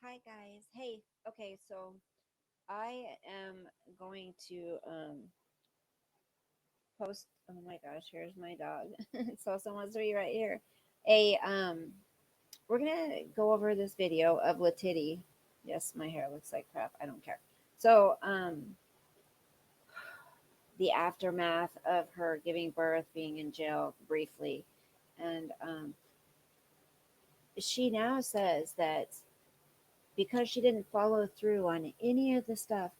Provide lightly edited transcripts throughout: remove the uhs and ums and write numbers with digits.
Hi guys. Hey, okay, so I am going to post, oh my gosh, here's my dog. So someone's to be right here. A we're gonna go over this video of Latiti. Yes, my hair looks like crap. I don't care. So the aftermath of her giving birth, being in jail briefly, and she now says that because she didn't follow through on any of the stuff,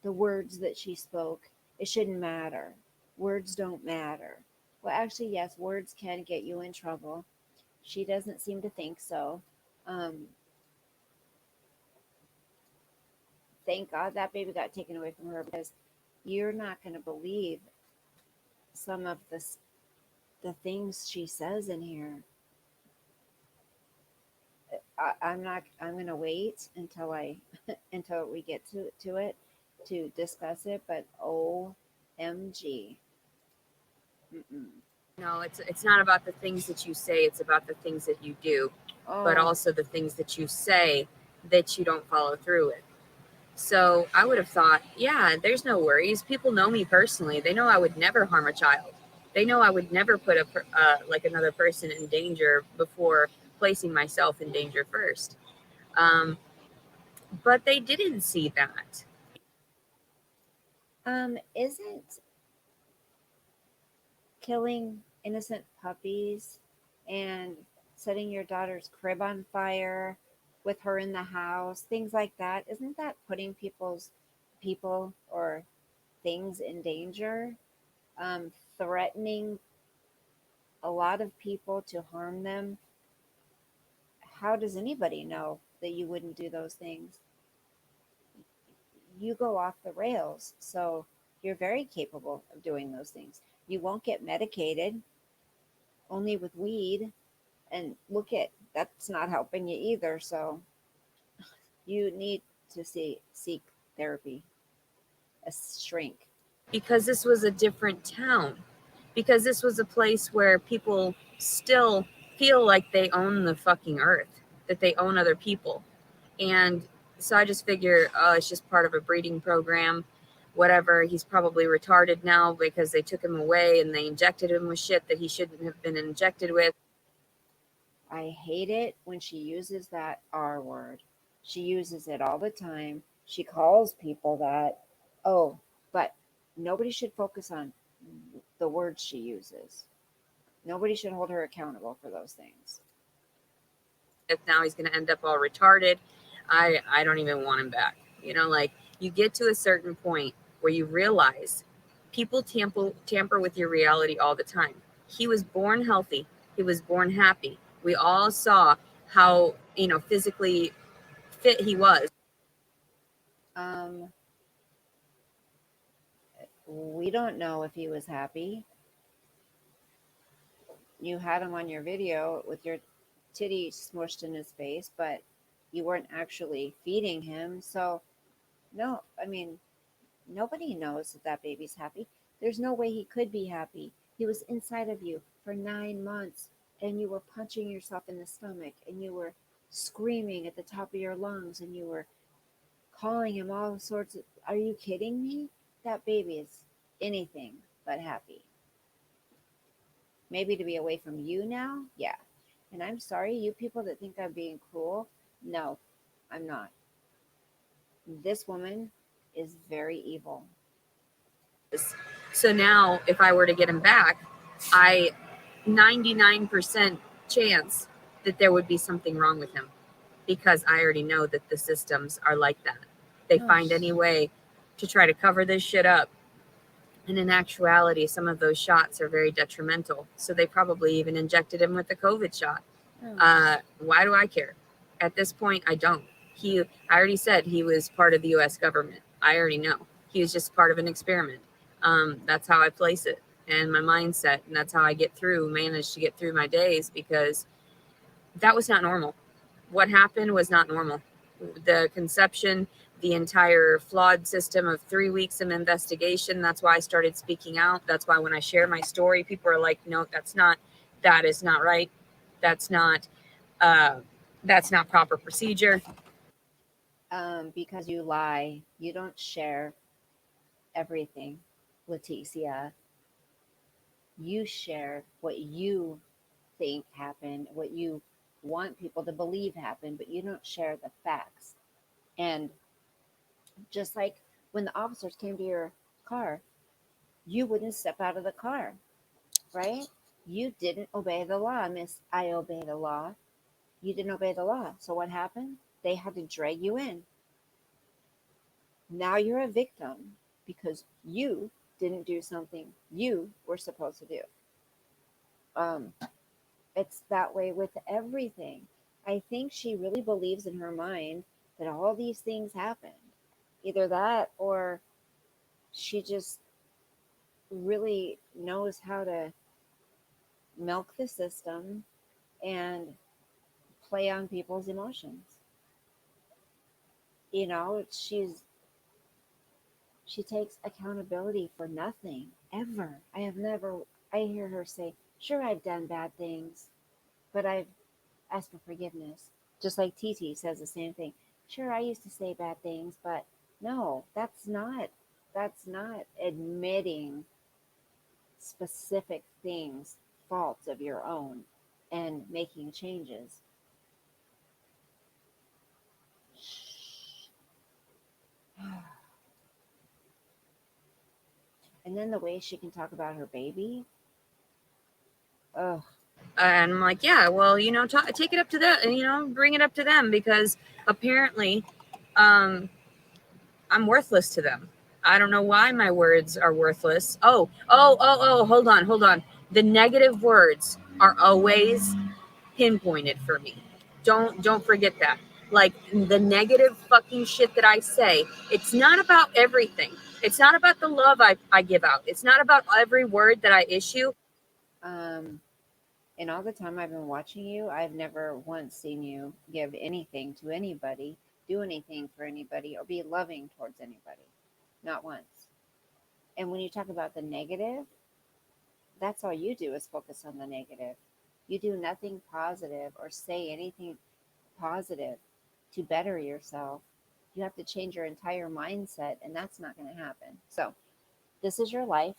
the words that she spoke, it shouldn't matter. Words don't matter. Well, actually, yes, words can get you in trouble. She doesn't seem to think so. Um, thank God that baby got taken away from her because you're not going to believe some of the things she says in here. I'm not. I'm going to wait until I until we get to it to discuss it. But OMG. Mm-mm. No, it's not about the things that you say, it's about the things that you do, but Oh, also the things that you say that you don't follow through with. So I would have thought, yeah, there's no worries. People know me personally. They know I would never harm a child. They know I would never put like another person in danger before placing myself in danger first. Um, but they didn't see that. isn't killing innocent puppies and setting your daughter's crib on fire with her in the house, things like that, isn't that putting people or things in danger? Threatening a lot of people to harm them. How does anybody know that you wouldn't do those things? You go off the rails. So you're very capable of doing those things. You won't get medicated, only with weed. And look at that's not helping you either. So you need to seek therapy, a shrink. Because this was a different town, because this was a place where people still feel like they own the fucking earth, that they own other people. And so I just figure, oh, it's just part of a breeding program, whatever. He's probably retarded now because they took him away and they injected him with shit that he shouldn't have been injected with. I hate it when she uses that R word. She uses it all the time. She calls people that. Oh, but nobody should focus on the words she uses. Nobody should hold her accountable for those things. If now he's going to end up all retarded, I don't even want him back. Like, you get to a certain point where you realize people tamper with your reality all the time. He was born healthy. He was born happy. We all saw how, physically fit he was. Um, we don't know if he was happy. You had him on your video with your titty smushed in his face, but you weren't actually feeding him. So, no, I mean, nobody knows that that baby's happy. There's no way he could be happy. He was inside of you for 9 months and you were punching yourself in the stomach and you were screaming at the top of your lungs and you were calling him all sorts of. Are you kidding me? That baby is anything but happy. Maybe to be away from you now? Yeah. And I'm sorry, you people that think I'm being cruel. No, I'm not. This woman is very evil. So now if I were to get him back, I 99% chance that there would be something wrong with him, because I already know that the systems are like that. They Oh, find any way to try to cover this shit up. And in actuality, some of those shots are very detrimental. So they probably even injected him with the COVID shot. Why do I care? At this point, I don't. I already said he was part of the U.S. government. I already know. He was just part of an experiment. That's how I place it and my mindset. And that's how I manage to get through my days, because that was not normal. What happened was not normal. The conception, the entire flawed system of 3 weeks of investigation. That's why I started speaking out. That's why when I share my story, people are like, no, that is not right. That's not, uh, that's not proper procedure. Because you lie. You don't share everything, Leticia. You share what you think happened, what you want people to believe happened, but you don't share the facts. And just like when the officers came to your car, you wouldn't step out of the car, right? You didn't obey the law, Miss. I obey the law. You didn't obey the law. So what happened? They had to drag you in. Now you're a victim because you didn't do something you were supposed to do. Um, it's that way with everything. I think she really believes in her mind that all these things happened. Either that or she just really knows how to milk the system and play on people's emotions. You know, she takes accountability for nothing ever. I hear her say, "Sure, I've done bad things, but I've asked for forgiveness." Just like Titi says the same thing. "Sure, I used to say bad things, but no, that's not admitting specific things, faults of your own and making changes." And then the way she can talk about her baby. Oh, And I'm like, yeah, well, take it up to them, bring it up to them, because apparently I'm worthless to them. I don't know why my words are worthless. Oh, hold on. The negative words are always pinpointed for me. Don't forget that. Like the negative fucking shit that I say, it's not about everything. It's not about the love I give out. It's not about every word that I issue. um, in all the time I've been watching you, I've never once seen you give anything to anybody, do anything for anybody, or be loving towards anybody. Not once. And when you talk about the negative, that's all you do is focus on the negative. You do nothing positive or say anything positive to better yourself. You have to change your entire mindset, and that's not going to happen. So, this is your life.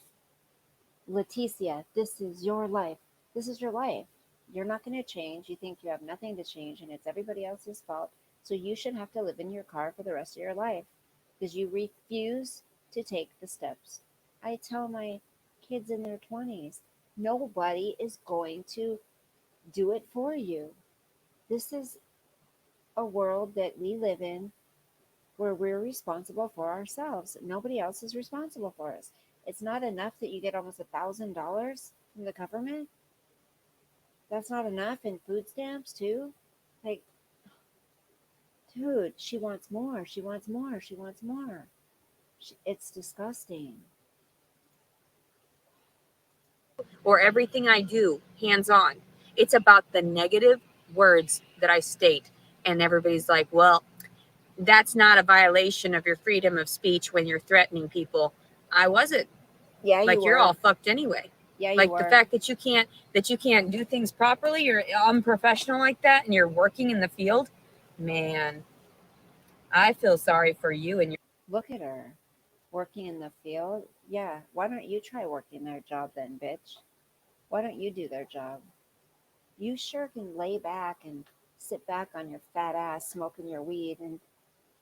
Leticia, this is your life. This is your life. You're not going to change. You think you have nothing to change, and it's everybody else's fault. So, you should have to live in your car for the rest of your life because you refuse to take the steps. I tell my kids in their 20s, nobody is going to do it for you. This is a world that we live in where we're responsible for ourselves. Nobody else is responsible for us. It's not enough that you get almost $1,000 from the government. That's not enough in food stamps too. Like, dude, she wants more. She wants more. She wants more. It's disgusting. Or everything I do hands on. It's about the negative words that I state. And everybody's like, well, that's not a violation of your freedom of speech when you're threatening people. I wasn't. Yeah, you Like, you're were. all fucked anyway. Yeah, you Like the were. fact that you can't do things properly, you're unprofessional like that, and you're working in the field, man, I feel sorry for you and your Look at her working in the field. Yeah, why don't you try working their job then, bitch? Why don't you do their job? You sure can lay back and sit back on your fat ass smoking your weed and,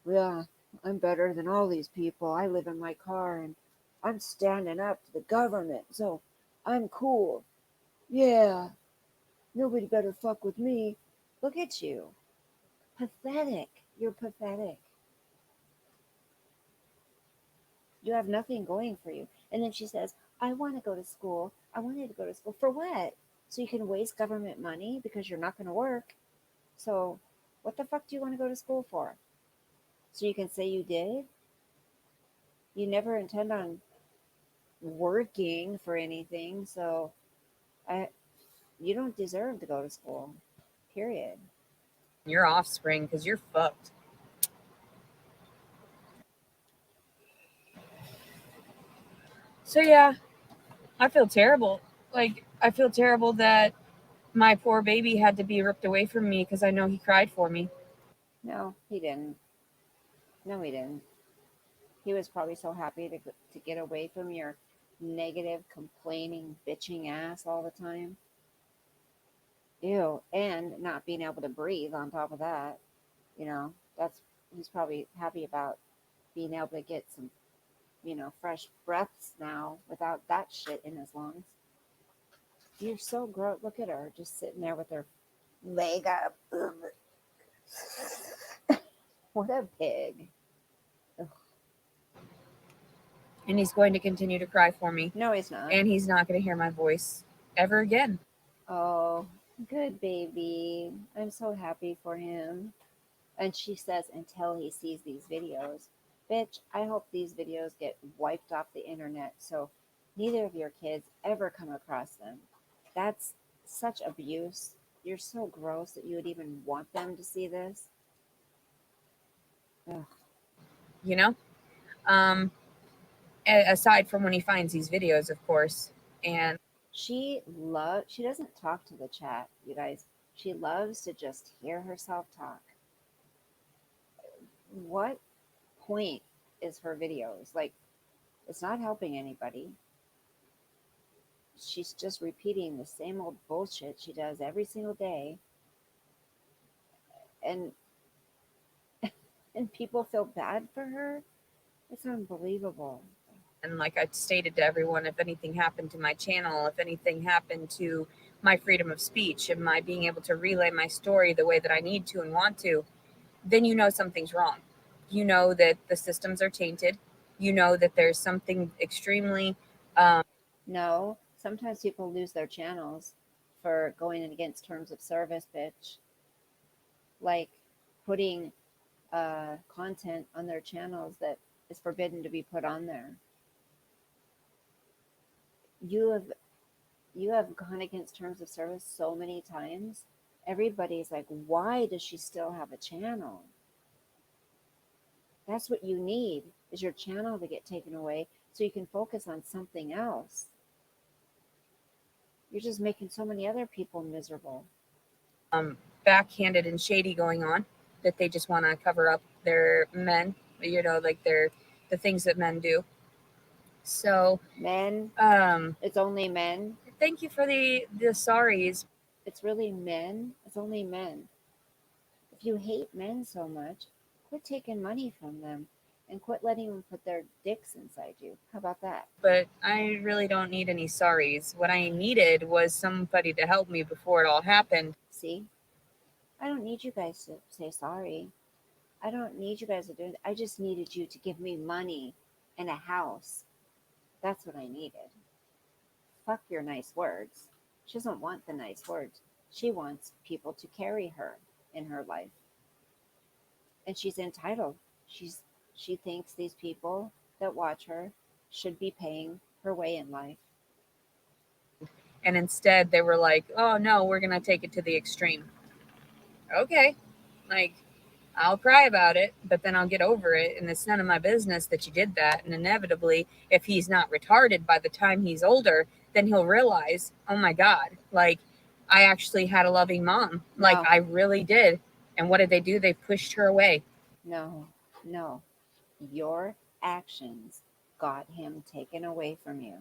yeah, I'm better than all these people. I live in my car and I'm standing up to the government, so I'm cool. Yeah, nobody better fuck with me. Look at you. Pathetic. You're pathetic. You have nothing going for you. And then she says, I want to go to school. I wanted to go to school. For what? So you can waste government money because you're not going to work. So what the fuck do you want to go to school for? So you can say you did? You never intend on working for anything. So I, you don't deserve to go to school. Period. your offspring, because you're fucked. So yeah, I feel terrible. Like, I feel terrible that my poor baby had to be ripped away from me because I know he cried for me. No, he didn't. No, he didn't. He was probably so happy to get away from your negative, complaining, bitching ass all the time. Ew. And not being able to breathe on top of that. That's he's probably happy about being able to get some, fresh breaths now without that shit in his lungs. You're so gross. Look at her just sitting there with her leg up. What a pig. Ugh. And he's going to continue to cry for me. No, he's not. And he's not going to hear my voice ever again. Oh, good baby. I'm so happy for him. And she says, until he sees these videos. Bitch, I hope these videos get wiped off the internet so neither of your kids ever come across them. That's such abuse. You're so gross that you would even want them to see this. Ugh. You know? Aside from when he finds these videos, of course. And She doesn't talk to the chat, you guys. She loves to just hear herself talk. What point is her videos? Like, it's not helping anybody. She's just repeating the same old bullshit she does every single day, and people feel bad for her. It's unbelievable. And like I stated to everyone, if anything happened to my channel, if anything happened to my freedom of speech and my being able to relay my story the way that I need to and want to, then you know something's wrong. You know that the systems are tainted. You know that there's something extremely No, sometimes people lose their channels for going against terms of service, bitch. Like putting content on their channels that is forbidden to be put on there. You have gone against terms of service so many times. Everybody's like, why does she still have a channel? That's what you need, is your channel to get taken away so you can focus on something else. You're just making so many other people miserable. backhanded and shady going on that they just want to cover up their men, like the things that men do. So Men, it's only men. thank you for the sorries. It's really men. It's only men. If you hate men so much, quit taking money from them and quit letting them put their dicks inside you. How about that? But I really don't need any sorries. What I needed was somebody to help me before it all happened. See? I don't need you guys to say sorry. I don't need you guys to do it. I just needed you to give me money and a house. That's what I needed. Fuck your nice words. She doesn't want the nice words. She wants people to carry her in her life. And she's entitled. She thinks these people that watch her should be paying her way in life. And instead they were like, oh no, we're going to take it to the extreme. Okay. Like, I'll cry about it, but then I'll get over it. And it's none of my business that you did that. And inevitably, if he's not retarded by the time he's older, then he'll realize, oh my God, like I actually had a loving mom. Like No. I really did. And what did they do? They pushed her away. No, no. Your actions got him taken away from you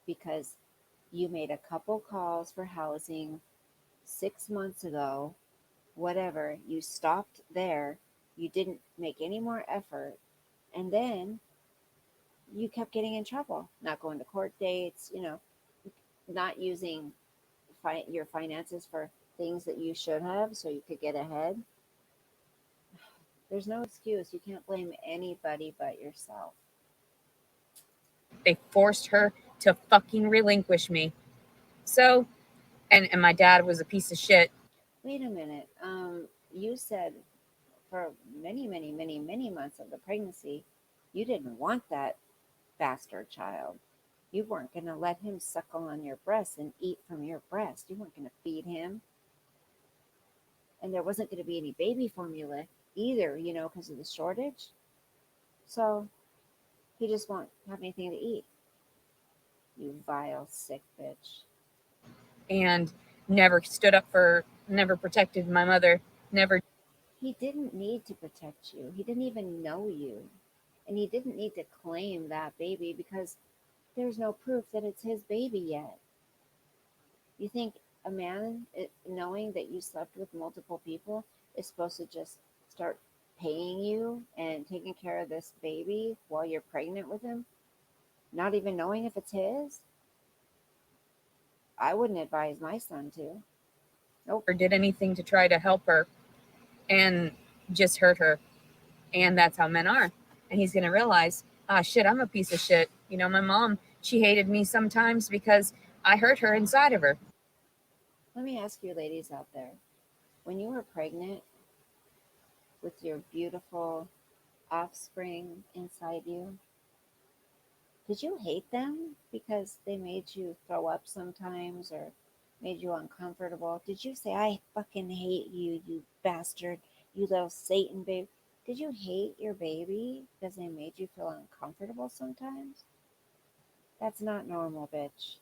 because you made a couple calls for housing 6 months ago, whatever. You stopped there. You didn't make any more effort. And then you kept getting in trouble, not going to court dates, not using your finances for things that you should have so you could get ahead. There's no excuse. You can't blame anybody but yourself. They forced her to fucking relinquish me. So, and my dad was a piece of shit. Wait a minute. You said for many, many, many, many months of the pregnancy, you didn't want that bastard child. You weren't going to let him suckle on your breast and eat from your breast. You weren't going to feed him. And there wasn't going to be any baby formula either, because of the shortage. So he just won't have anything to eat. You vile, sick bitch. And never stood up never protected my mother, never. He didn't need to protect you. He didn't even know you. And he didn't need to claim that baby because there's no proof that it's his baby yet. You think a man, knowing that you slept with multiple people, is supposed to just start paying you and taking care of this baby while you're pregnant with him, not even knowing if it's his? I wouldn't advise my son to. Nope. Or did anything to try to help her and just hurt her. And that's how men are. And he's going to realize, ah, shit, I'm a piece of shit. You know, my mom, she hated me sometimes because I hurt her inside of her. Let me ask you, ladies out there, when you were pregnant with your beautiful offspring inside you, did you hate them because they made you throw up sometimes or made you uncomfortable? Did you say, I fucking hate you, you bastard, you little Satan babe? Did you hate your baby because they made you feel uncomfortable sometimes? That's not normal, bitch.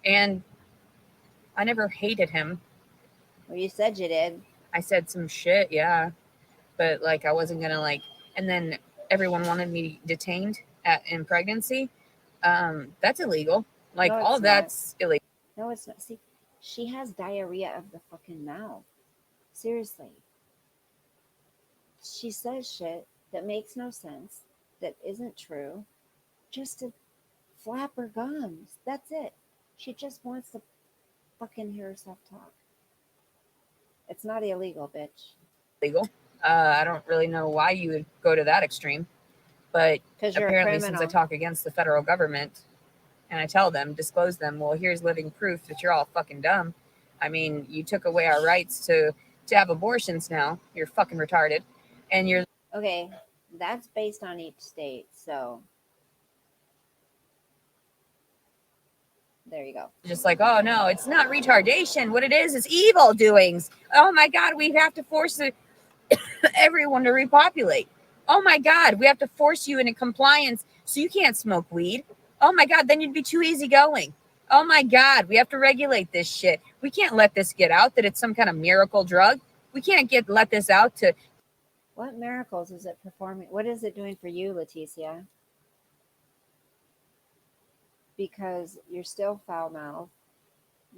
And I never hated him. Well, you said you did. I said some shit, yeah. But like, I wasn't going to like, and then everyone wanted me detained in pregnancy. That's illegal. Like, No, all it's not. that's illegal. No, it's not. See, she has diarrhea of the fucking mouth. Seriously. She says shit that makes no sense, that isn't true, just to flap her gums. That's it. She just wants to fucking hear herself talk. It's not illegal, bitch. Legal. I don't really know why you would go to that extreme. But Because you're a apparently, since I criminal. talk against the federal government and I tell them, disclose them, well, here's living proof that you're all fucking dumb. I mean, you took away our rights to have abortions now. You're fucking retarded. And you're Okay, that's based on each state. So there you go. just like, oh, no, it's not retardation. What it is evil doings. Oh, my God, we have to force everyone to repopulate. Oh, my God, we have to force you into compliance so you can't smoke weed. Oh, my God, then you'd be too easygoing. Oh, my God, we have to regulate this shit. We can't let this get out that it's some kind of miracle drug. We can't let this out to. What miracles is it performing? What is it doing for you, Leticia? Because you're still foul mouthed,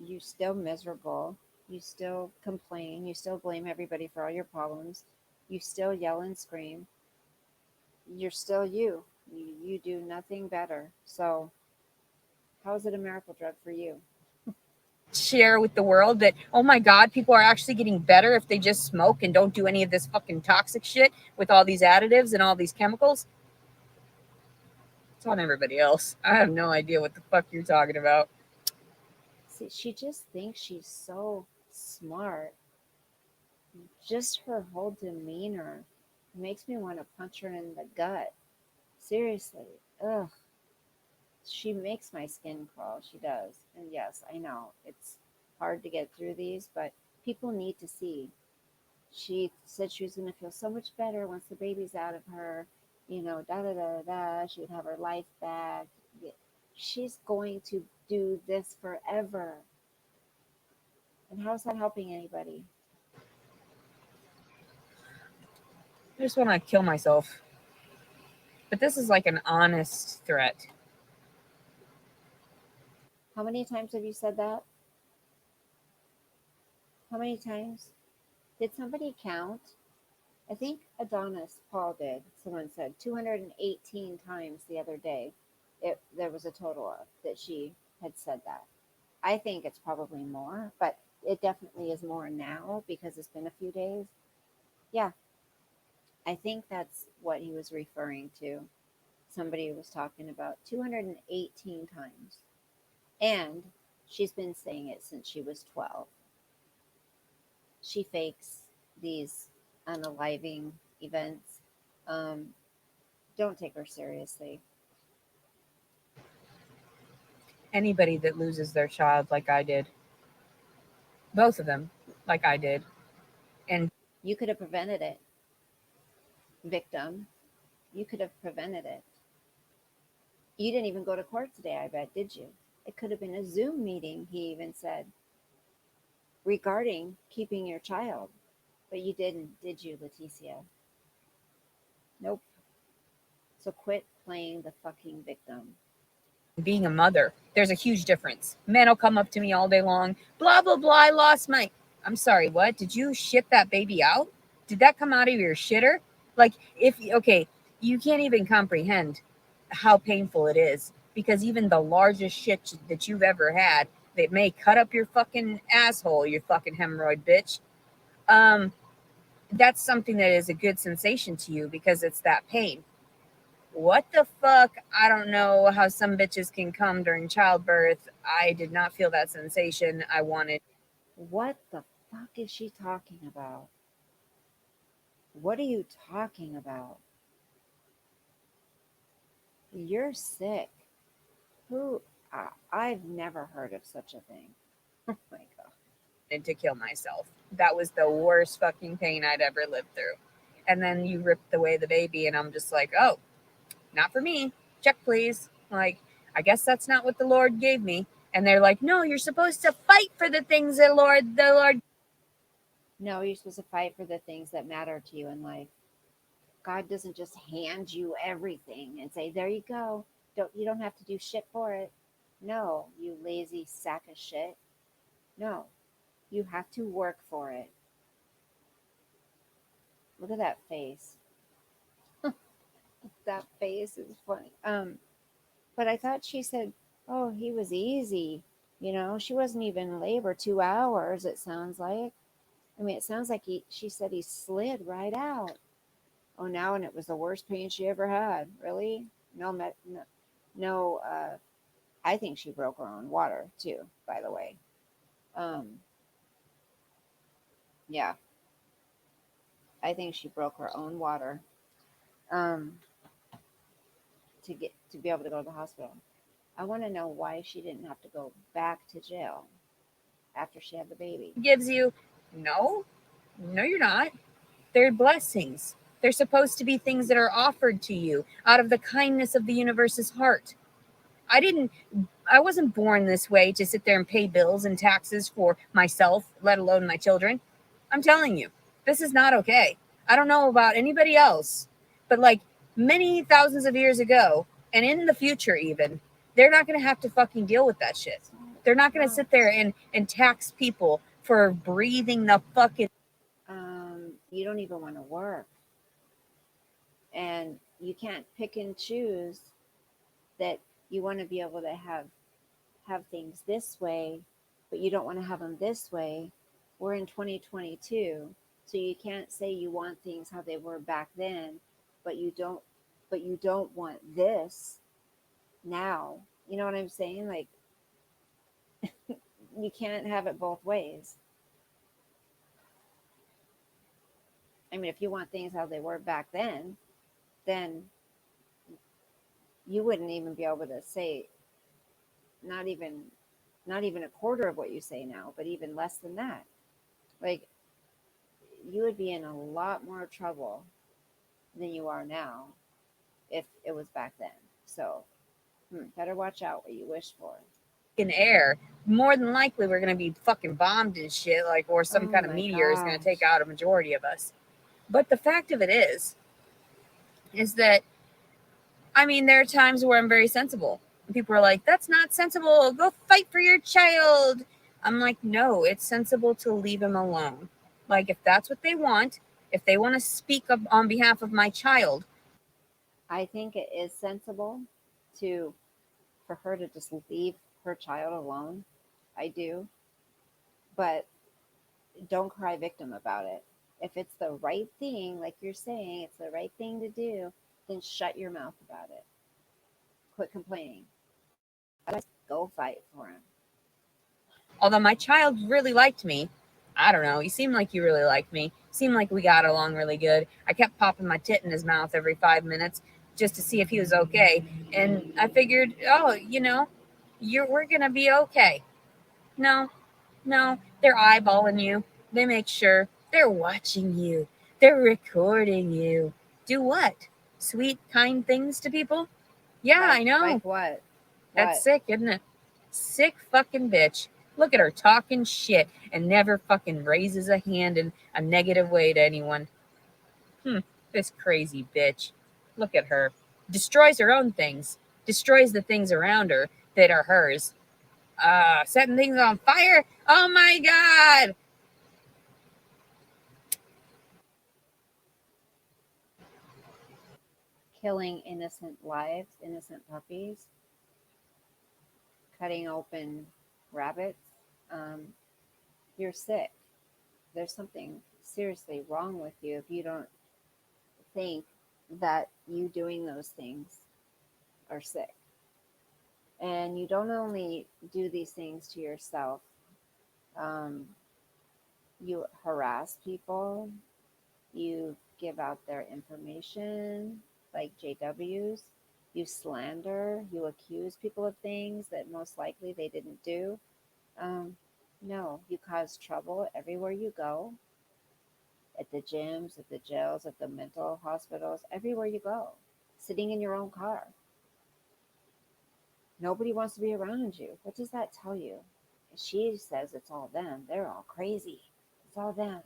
you're still miserable, you still complain, you still blame everybody for all your problems, you still yell and scream, you're still you. You do nothing better. So, how is it a miracle drug for you? Share with the world that, oh my God, people are actually getting better if they just smoke and don't do any of this fucking toxic shit with all these additives and all these chemicals. It's on everybody else. I have no idea what the fuck you're talking about. See, she just thinks she's so smart. Just her whole demeanor makes me want to punch her in the gut. Seriously. Ugh. She makes my skin crawl. She does. And yes, I know it's hard to get through these, but people need to see. She said she was going to feel so much better once the baby's out of her, da da da da. She would have her life back. She's going to do this forever. And how's that helping anybody? I just want to kill myself. But this is like an honest threat. How many times have you said that? How many times? Did somebody count? I think Adonis Paul did. Someone said 218 times the other day. There was a total of that she had said that. I think it's probably more, but it definitely is more now because it's been a few days. Yeah, I think that's what he was referring to. Somebody was talking about 218 times. And she's been saying it since she was 12. She fakes these unaliving events. Um, don't take her seriously. Anybody that loses their child like I did, both of them, like I did, and You could have prevented it, victim. You could have prevented it. You didn't even go to court today, I bet, did you? It could have been a Zoom meeting, he even said. regarding keeping your child. But you didn't, did you, Leticia? Nope. So quit playing the fucking victim. Being a mother, there's a huge difference. Men will come up to me all day long, blah, blah, blah, I lost my. I'm sorry, what? Did you shit that baby out? Did that come out of your shitter? Like, okay, you can't even comprehend how painful it is because even the largest shit that you've ever had that may cut up your fucking asshole, you fucking hemorrhoid bitch, that's something that is a good sensation to you because it's that pain. What the fuck? I don't know how some bitches can come during childbirth. I did not feel that sensation. I wanted. What the fuck is she talking about? What are you talking about? You're sick. Who? I've never heard of such a thing. Oh my God. To kill myself. That was the worst fucking pain I'd ever lived through. And then you ripped away the baby, and I'm just like, oh, not for me. Check, please. Like, I guess that's not what the Lord gave me. And they're like, no, you're supposed to fight for the things the Lord. No, you're supposed to fight for the things that matter to you in life. God doesn't just hand you everything and say, there you go. You don't have to do shit for it. No, you lazy sack of shit. No, you have to work for it. Look at that face. That face is funny. But I thought she said, oh, he was easy. She wasn't even in labor 2 hours, it sounds like. I mean, it sounds like she said he slid right out. Oh, now, and it was the worst pain she ever had. Really? No, no. I think she broke her own water too. By the way, yeah, I think she broke her own water um, to be able to go to the hospital. I want to know why she didn't have to go back to jail after she had the baby. Gives you, no, you're not. They're blessings. They're supposed to be things that are offered to you out of the kindness of the universe's heart. I wasn't born this way to sit there and pay bills and taxes for myself, let alone my children. I'm telling you, this is not okay. I don't know about anybody else, but like many thousands of years ago and in the future even, they're not going to have to fucking deal with that shit. They're not going to sit there and tax people for breathing the fucking. You don't even want to work. And you can't pick and choose that you want to be able to have things this way, but you don't want to have them this way. We're in 2022, so you can't say you want things how they were back then, but you don't want this now. You know what I'm saying? Like you can't have it both ways. I mean, if you want things how they were back then you wouldn't even be able to say not even a quarter of what you say now, but even less than that. Like you would be in a lot more trouble than you are now if it was back then. So better watch out what you wish for. In air, more than likely we're going to be fucking bombed and shit, like, or some kind of meteor is going to take out a majority of us. But the fact of it is that, I mean, there are times where I'm very sensible. People are like, that's not sensible. Go fight for your child. I'm like, no, it's sensible to leave him alone. Like, if that's what they want, if they want to speak up on behalf of my child. I think it is sensible for her to just leave her child alone. I do. But don't cry victim about it. If it's the right thing, like you're saying, it's the right thing to do, then shut your mouth about it. Quit complaining. Go fight for him. Although my child really liked me. I don't know. He seemed like he really liked me. Seemed like we got along really good. I kept popping my tit in his mouth every 5 minutes just to see if he was okay. And I figured, oh, we're going to be okay. No, they're eyeballing you. They make sure they're watching you. They're recording you. Do what? Sweet, kind things to people? Yeah, I know. Like what? That's sick, isn't it? Sick fucking bitch. Look at her talking shit and never fucking raises a hand in a negative way to anyone. This crazy bitch. Look at her. Destroys her own things, destroys the things around her that are hers. Setting things on fire. Oh my God. Killing innocent lives, innocent puppies, cutting open rabbits. Um, you're sick. There's something seriously wrong with you if you don't think that you doing those things are sick. And you don't only do these things to yourself, um, you harass people, you give out their information like JWs, you slander, you accuse people of things that most likely they didn't do. Um, no, you cause trouble everywhere you go, at the gyms, at the jails, at the mental hospitals, everywhere you go, sitting in your own car. Nobody wants to be around you. What does that tell you? She says it's all them. They're all crazy. It's all them.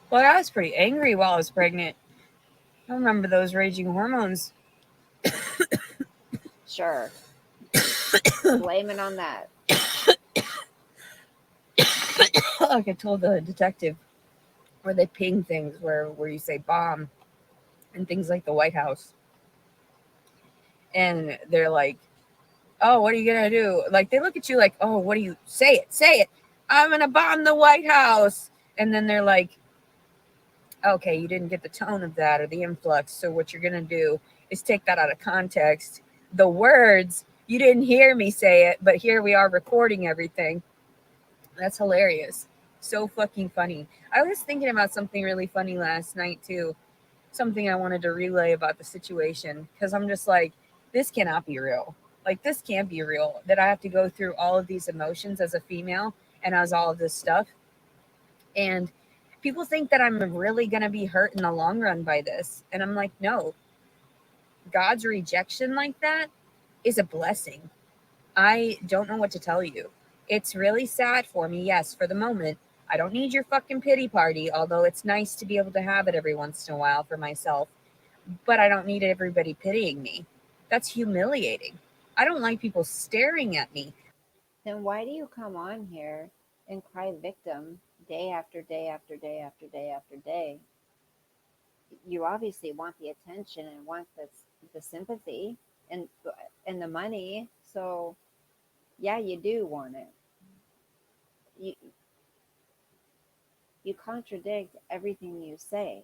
Well, I was pretty angry while I was pregnant. I remember those raging hormones. Sure. Blame it on that. Like I told the detective, where they ping things where you say bomb and things like the White House. And they're like, oh, what are you gonna do? Like they look at you like, oh, what do you say it. I'm gonna bomb the White House. And then they're like, okay, you didn't get the tone of that or the influx. So what you're gonna do is take that out of context. The words, you didn't hear me say it, but here we are recording everything. That's hilarious. So fucking funny. I was thinking about something really funny last night too. Something I wanted to relay about the situation because I'm just like, this cannot be real. Like, this can't be real that I have to go through all of these emotions as a female and as all of this stuff. And people think that I'm really going to be hurt in the long run by this. And I'm like, no, God's rejection like that is a blessing. I don't know what to tell you. It's really sad for me, yes, for the moment. I don't need your fucking pity party, although it's nice to be able to have it every once in a while for myself. But I don't need everybody pitying me. That's humiliating. I don't like people staring at me. Then why do you come on here and cry victim day after day after day after day after day? You obviously want the attention and want the sympathy and and the money. So yeah, you do want it. You you contradict everything you say.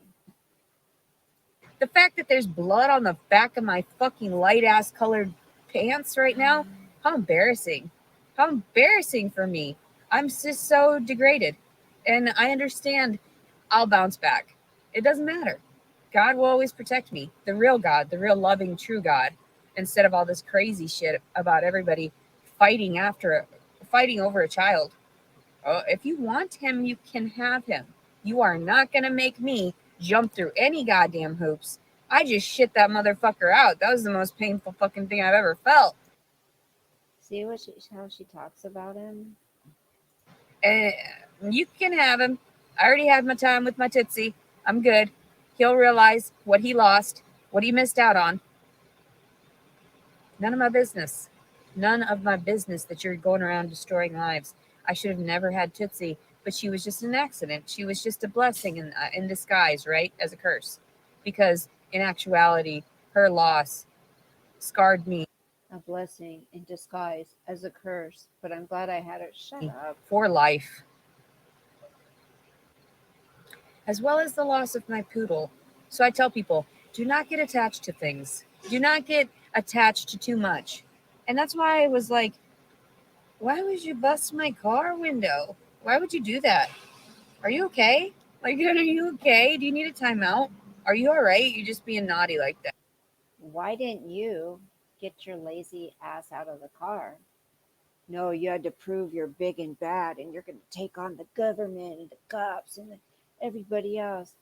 The fact that there's blood on the back of my fucking light ass colored pants right now, how embarrassing. How embarrassing for me. I'm just so degraded. And I understand I'll bounce back. It doesn't matter. God will always protect me. The real God, the real loving, true God, instead of all this crazy shit about everybody fighting fighting over a child. Oh, if you want him, you can have him. You are not going to make me jump through any goddamn hoops. I just shit that motherfucker out. That was the most painful fucking thing I've ever felt. See how she talks about him? And you can have him. I already had my time with my Tootsie. I'm good. He'll realize what he lost, what he missed out on. None of my business. None of my business that you're going around destroying lives. I should have never had Tootsie, but she was just an accident. She was just a blessing in disguise, right? As a curse. Because in actuality, her loss scarred me A blessing in disguise as a curse, but I'm glad I had it. Shut up. for life, as well as the loss of my poodle. So I tell people, do not get attached to things. Do not get attached to too much. And that's why I was like, why would you bust my car window? Why would you do that? Are you okay? Like, are you okay? Do you need a timeout? Are you all right? You're just being naughty like that. Why didn't you get your lazy ass out of the car? No, you had to prove you're big and bad and you're going to take on the government and the cops and everybody else.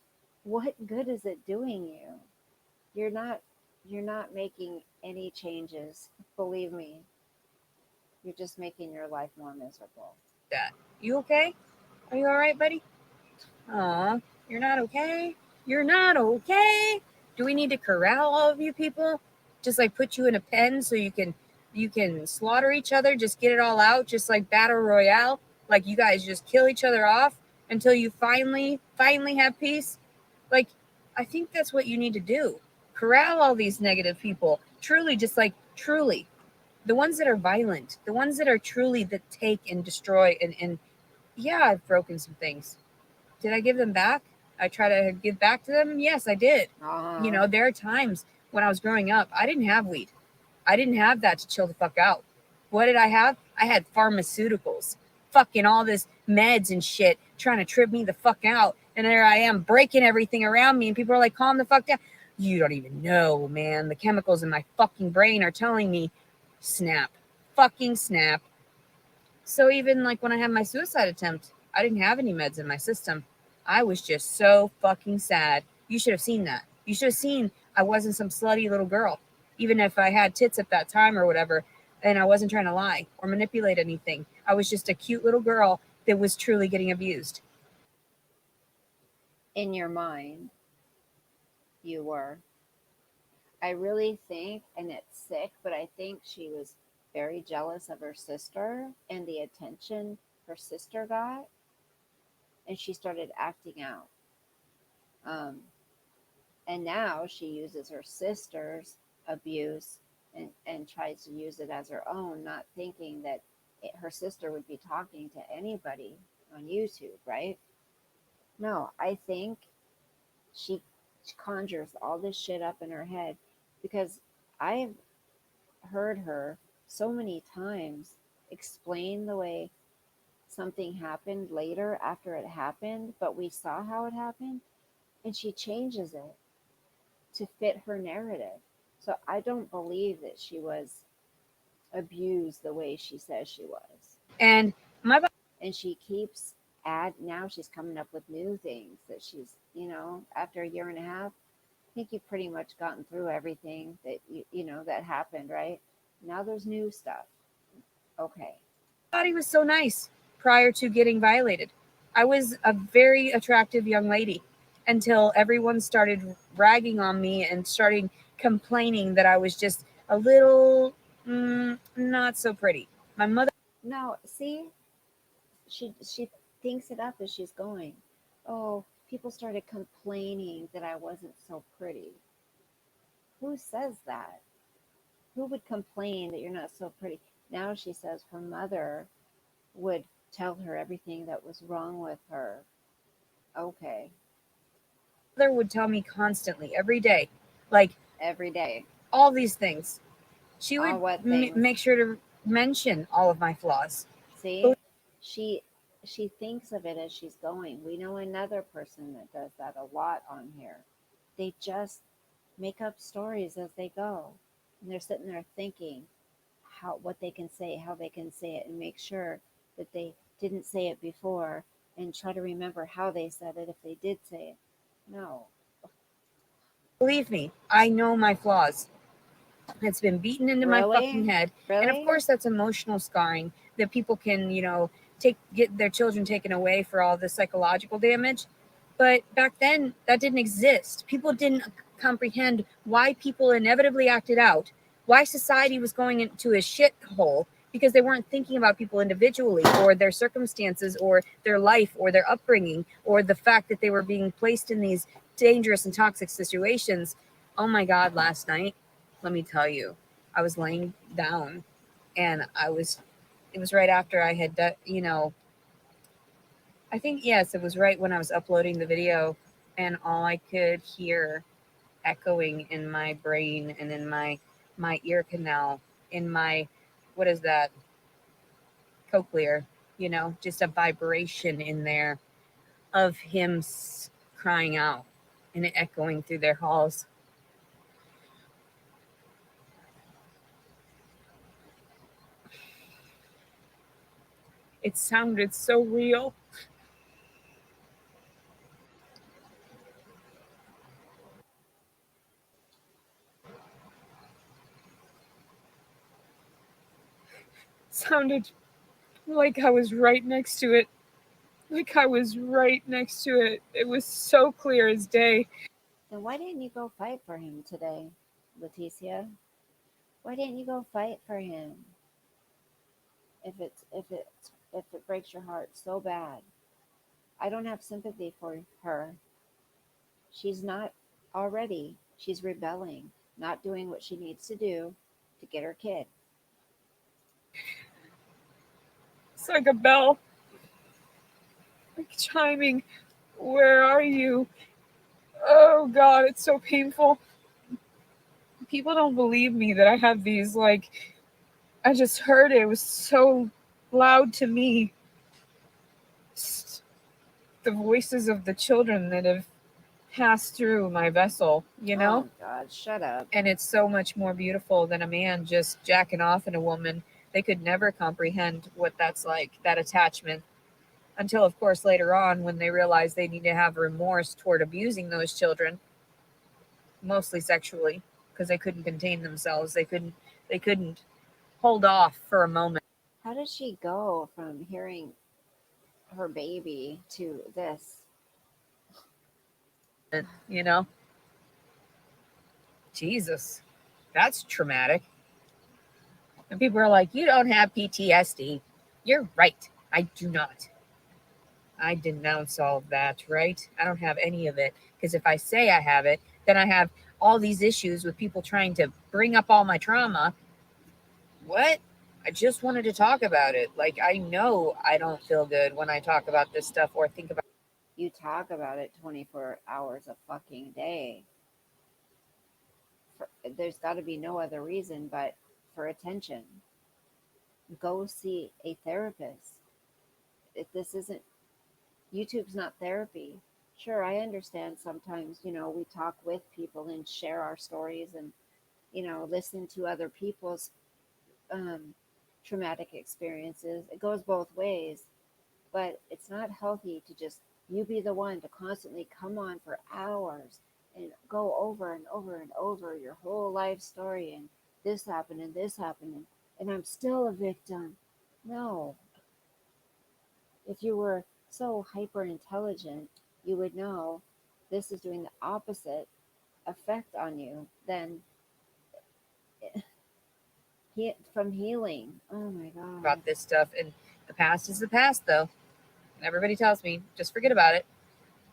What good is it doing you? You're not you're not making any changes, believe me. You're just making your life more miserable. That. You okay? Are you all right, buddy? Aw, you're not okay? You're not okay? Do we need to corral all of you people? Just like put you in a pen so you can slaughter each other, just get it all out, just like battle royale, like you guys just kill each other off until you finally have peace? Like, I think that's what you need to do. Corral all these negative people. Truly, just like truly. The ones that are violent, the ones that are truly that take and destroy and yeah, I've broken some things. Did I give them back? I try to give back to them. Yes, I did. Uh-huh. There are times when I was growing up, I didn't have weed. I didn't have that to chill the fuck out. What did I have? I had pharmaceuticals, fucking all this meds and shit, trying to trip me the fuck out. And there I am breaking everything around me, and people are like, calm the fuck down. You don't even know, man. The chemicals in my fucking brain are telling me, snap, fucking snap. So even like when I had my suicide attempt, I didn't have any meds in my system. I was just so fucking sad. You should have seen that. You should have seen I wasn't some slutty little girl. Even if I had tits at that time or whatever, and I wasn't trying to lie or manipulate anything. I was just a cute little girl that was truly getting abused. In your mind, you were. I really think, and it's sick, but I think she was very jealous of her sister and the attention her sister got, and she started acting out. Um, and now she uses her sister's abuse and tries to use it as her own, not thinking that her sister would be talking to anybody on YouTube, right? No, I think she conjures all this shit up in her head because I've heard her so many times explain the way something happened later after it happened, but we saw how it happened, and she changes it to fit her narrative. So I don't believe that she was abused the way she says she was. And my And she keeps now she's coming up with new things that she's, after a year and a half, I think you've pretty much gotten through everything that that happened, right? Now there's new stuff. Okay. body was so nice prior to getting violated. I was a very attractive young lady until everyone started ragging on me and starting complaining that I was just a little not so pretty. My mother Now, see, she thinks it up as she's going. Oh, people started complaining that I wasn't so pretty. Who says that? Who would complain that you're not so pretty? Now she says her mother would tell her everything that was wrong with her. Okay, would tell me constantly every day, like every day. all these things. She would All what things? make sure to mention all of my flaws. See, she she thinks of it as she's going. We know another person that does that a lot on here. They just make up stories as they go. And they're sitting there thinking what they can say, how they can say it, and make sure that they didn't say it before and try to remember how they said it if they did say it. No. Believe me, I know my flaws. It's been beaten into my fucking Really? head. And of Really? course that's emotional scarring that people can, get their children taken away for all the psychological damage. But back then that didn't exist. People didn't comprehend why people inevitably acted out, why society was going into a shithole because they weren't thinking about people individually or their circumstances or their life or their upbringing or the fact that they were being placed in these dangerous and toxic situations. Oh my God, last night, let me tell you, I was laying down and it was right after I had done, I think, yes, it was right when I was uploading the video and all I could hear echoing in my brain and in my ear canal, in my, what is that, cochlear, just a vibration in there of him crying out and it echoing through their halls. It sounded so real. sounded like I was right next to it. Like I was right next to it. It was so clear as day. Then why didn't you go fight for him today, Leticia? Why didn't you go fight for him? If it breaks your heart so bad, I don't have sympathy for her. She's not already. She's rebelling, not doing what she needs to do to get her kid. It's like a bell, like chiming. Where are you? Oh God, it's so painful. People don't believe me that I have these, like, I just heard it. It was so loud to me. Just the voices of the children that have passed through my vessel, you know? Oh God, shut up. And it's so much more beautiful than a man just jacking off in a woman. They could never comprehend what that's like, that attachment, until, of course, later on when they realize they need to have remorse toward abusing those children, mostly sexually, because they couldn't contain themselves. They couldn't hold off for a moment. How did she go from hearing her baby to this? You know, Jesus, that's traumatic. And people are like, you don't have PTSD. You're right. I do not. I denounce all of that, right? I don't have any of it. Because if I say I have it, then I have all these issues with people trying to bring up all my trauma. What? I just wanted to talk about it. Like, I know I don't feel good when I talk about this stuff or think about You talk about it 24 hours a fucking day. There's got to be no other reason but for attention. Go see a therapist. If this isn't, YouTube's not therapy. Sure, I understand sometimes, we talk with people and share our stories and, listen to other people's um, traumatic experiences. It goes both ways, but it's not healthy to just you be the one to constantly come on for hours and go over and over and over your whole life story and this happened and I'm still a victim. No, if you were so hyper intelligent, you would know this is doing the opposite effect on you than from healing. Oh my God. this stuff. And the past is the past, though. And everybody tells me, just forget about it.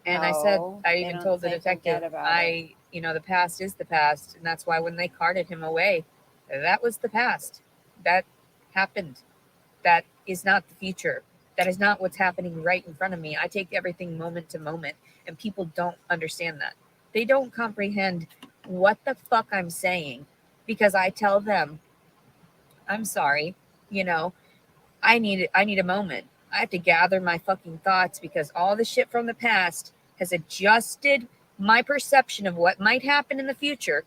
And No, I they even don't told the say forget detective, about it. the past is the past. And that's why when they carted him away, that was the past. That happened. That is not the future. That is not what's happening right in front of me. I take everything moment to moment, and people don't understand that. They don't comprehend what the fuck I'm saying because I tell them, I'm sorry, you know, I need a moment. I have to gather my fucking thoughts because all the shit from the past has adjusted my perception of what might happen in the future,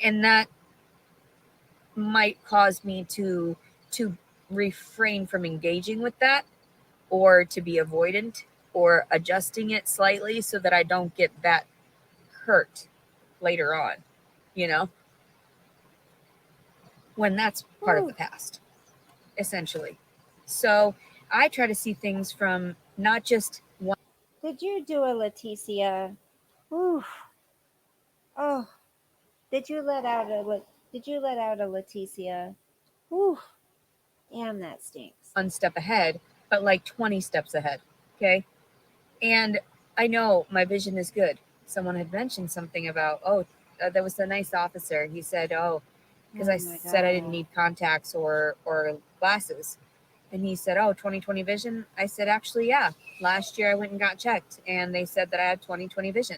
and that might cause me to refrain from engaging with that, or to be avoidant, or adjusting it slightly so that I don't get that hurt later on, you know, when that's part of the past, essentially. So I try to see things from not just one. Did you do a Leticia? Ooh. Oh, did you let out a Leticia? Ooh. Damn, that stinks. One step ahead, but like 20 steps ahead. Okay. And I know my vision is good. Someone had mentioned something about, there was a nice officer. He said, because Oh I my said I didn't God. need contacts or glasses. And he said, 20/20 vision. I said, actually, yeah. Last year I went and got checked and they said that I had 20/20 vision.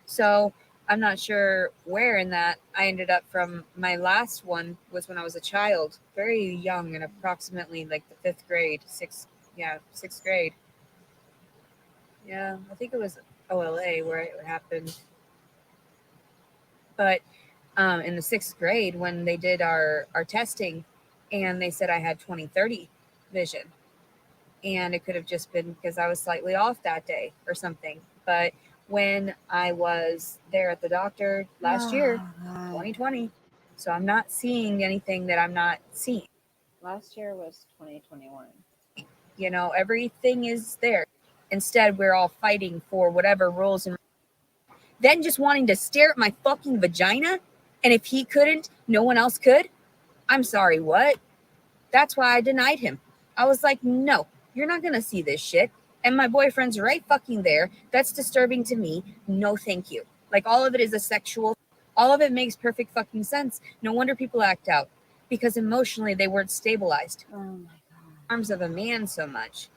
So I'm not sure where in that I ended up from. My last one was when I was a child, very young, and approximately like the sixth grade. Yeah, I think it was OLA where it happened. But in the sixth grade, when they did our testing, and they said I had 20/30 vision, and it could have just been because I was slightly off that day or something. But when I was there at the doctor last year, Oh God. 20/20, so I'm not seeing anything that I'm not seeing. Last year was 2021. You know, everything is there. Instead, we're all fighting for whatever rules and then just wanting to stare at my fucking vagina. And if he couldn't, no one else could. I'm sorry, what? That's why I denied him. I was like, no, you're not going to see this shit. And my boyfriend's right fucking there. That's disturbing to me. No, thank you. Like, all of it is a sexual, all of it makes perfect fucking sense. No wonder people act out because emotionally they weren't stabilized. Oh my God. Arms of a man so much,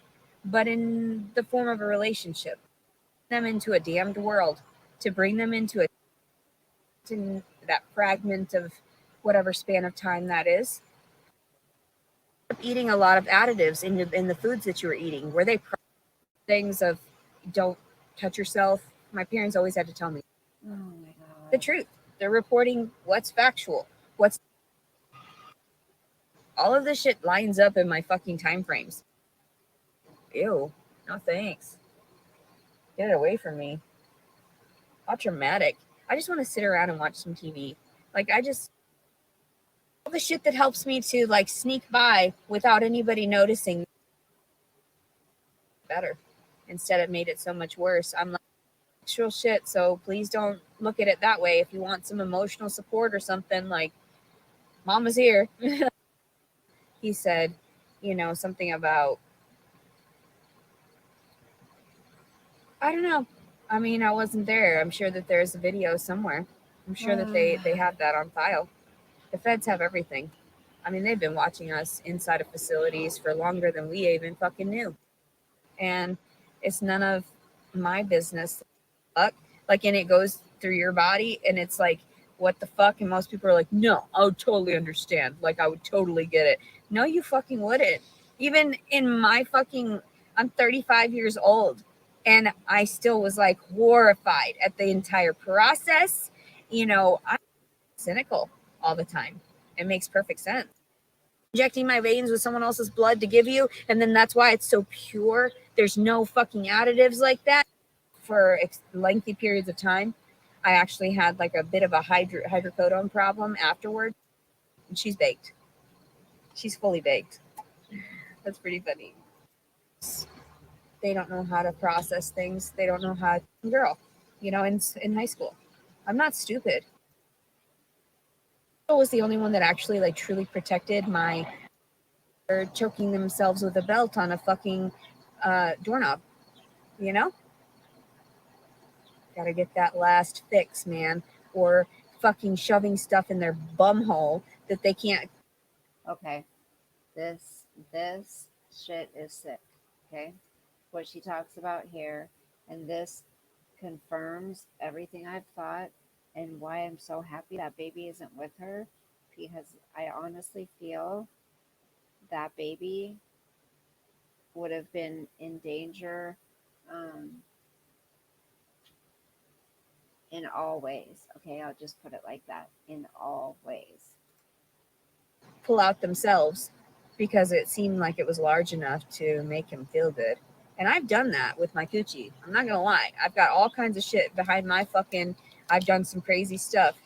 but in the form of a relationship. Them into a damned world, to bring them into that fragment of whatever span of time that is. Eating a lot of additives in the foods that you were eating. Were they things of don't touch yourself? My parents always had to tell me Oh my God. the truth. They're reporting what's factual. What's all of this shit lines up in my fucking time frames. Ew. No thanks. Get it away from me. How traumatic. I just want to sit around and watch some TV. Like, all the shit that helps me to like sneak by without anybody noticing better. Instead, it made it so much worse. I'm like, actual shit, so please don't look at it that way. If you want some emotional support or something, like, mama's here. He said, you know, something about, I don't know. I mean, I wasn't there. I'm sure that there's a video somewhere. I'm sure that they have that on file. The feds have everything. I mean, they've been watching us inside of facilities for longer than we even fucking knew. And it's none of my business. Like, and it goes through your body, and it's like, what the fuck? And most people are like, no, I would totally understand. Like, I would totally get it. No, you fucking wouldn't. Even in my fucking, I'm 35 years old, and I still was like horrified at the entire process. You know, I'm cynical all the time. It makes perfect sense. Injecting my veins with someone else's blood to give you, and then that's why it's so pure. There's no fucking additives like that for lengthy periods of time. I actually had like a bit of a hydrocodone problem afterward, and she's baked. She's fully baked. That's pretty funny. They don't know how to process things. They don't know how to, girl, you know, in high school. I'm not stupid. I was the only one that actually like truly protected my choking themselves with a belt on a fucking doorknob, you know? Gotta get that last fix, man. Or fucking shoving stuff in their bum hole that they can't. Okay. This shit is sick. Okay. What she talks about here, and this confirms everything I've thought and why I'm so happy that baby isn't with her, because I honestly feel that baby would have been in danger, um, in all ways. Okay, I'll just put it like that, in all ways. Pull out themselves because it seemed like it was large enough to make him feel good. And I've done that with my coochie. I'm not gonna lie. I've got all kinds of shit behind my fucking. I've done some crazy stuff.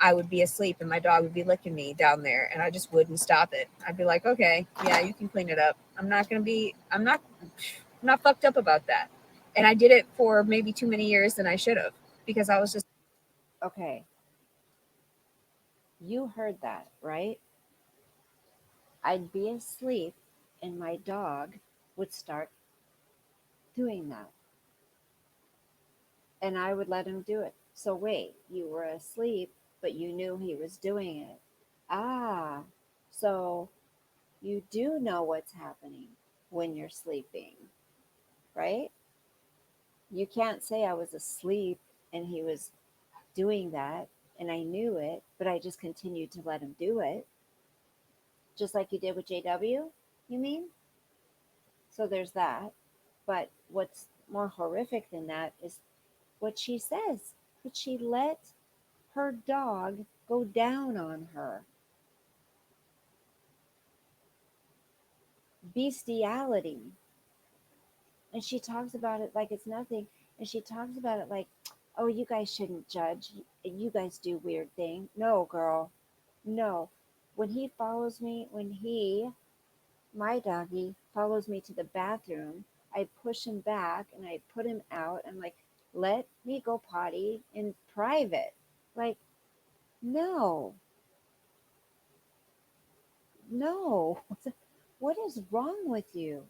I would be asleep and my dog would be licking me down there, and I just wouldn't stop it. I'd be like, okay, yeah, you can clean it up. I'm not gonna be. I'm not fucked up about that. And I did it for maybe too many years than I should have because I was just. Okay, you heard that, right? I'd be asleep and my dog would start doing that. And I would let him do it. So, wait, you were asleep, but you knew he was doing it. Ah, so you do know what's happening when you're sleeping, right? You can't say I was asleep and he was doing that and I knew it, but I just continued to let him do it, just like you did with JW, you mean? So there's that. But what's more horrific than that is what she says. That she let her dog go down on her. Bestiality. And she talks about it like it's nothing. And she talks about it like, oh, you guys shouldn't judge. You guys do weird things. No, girl. No. When he follows me, my doggy follows me to the bathroom, I push him back and I put him out. I'm like, let me go potty in private. Like, no, no. What is wrong with you?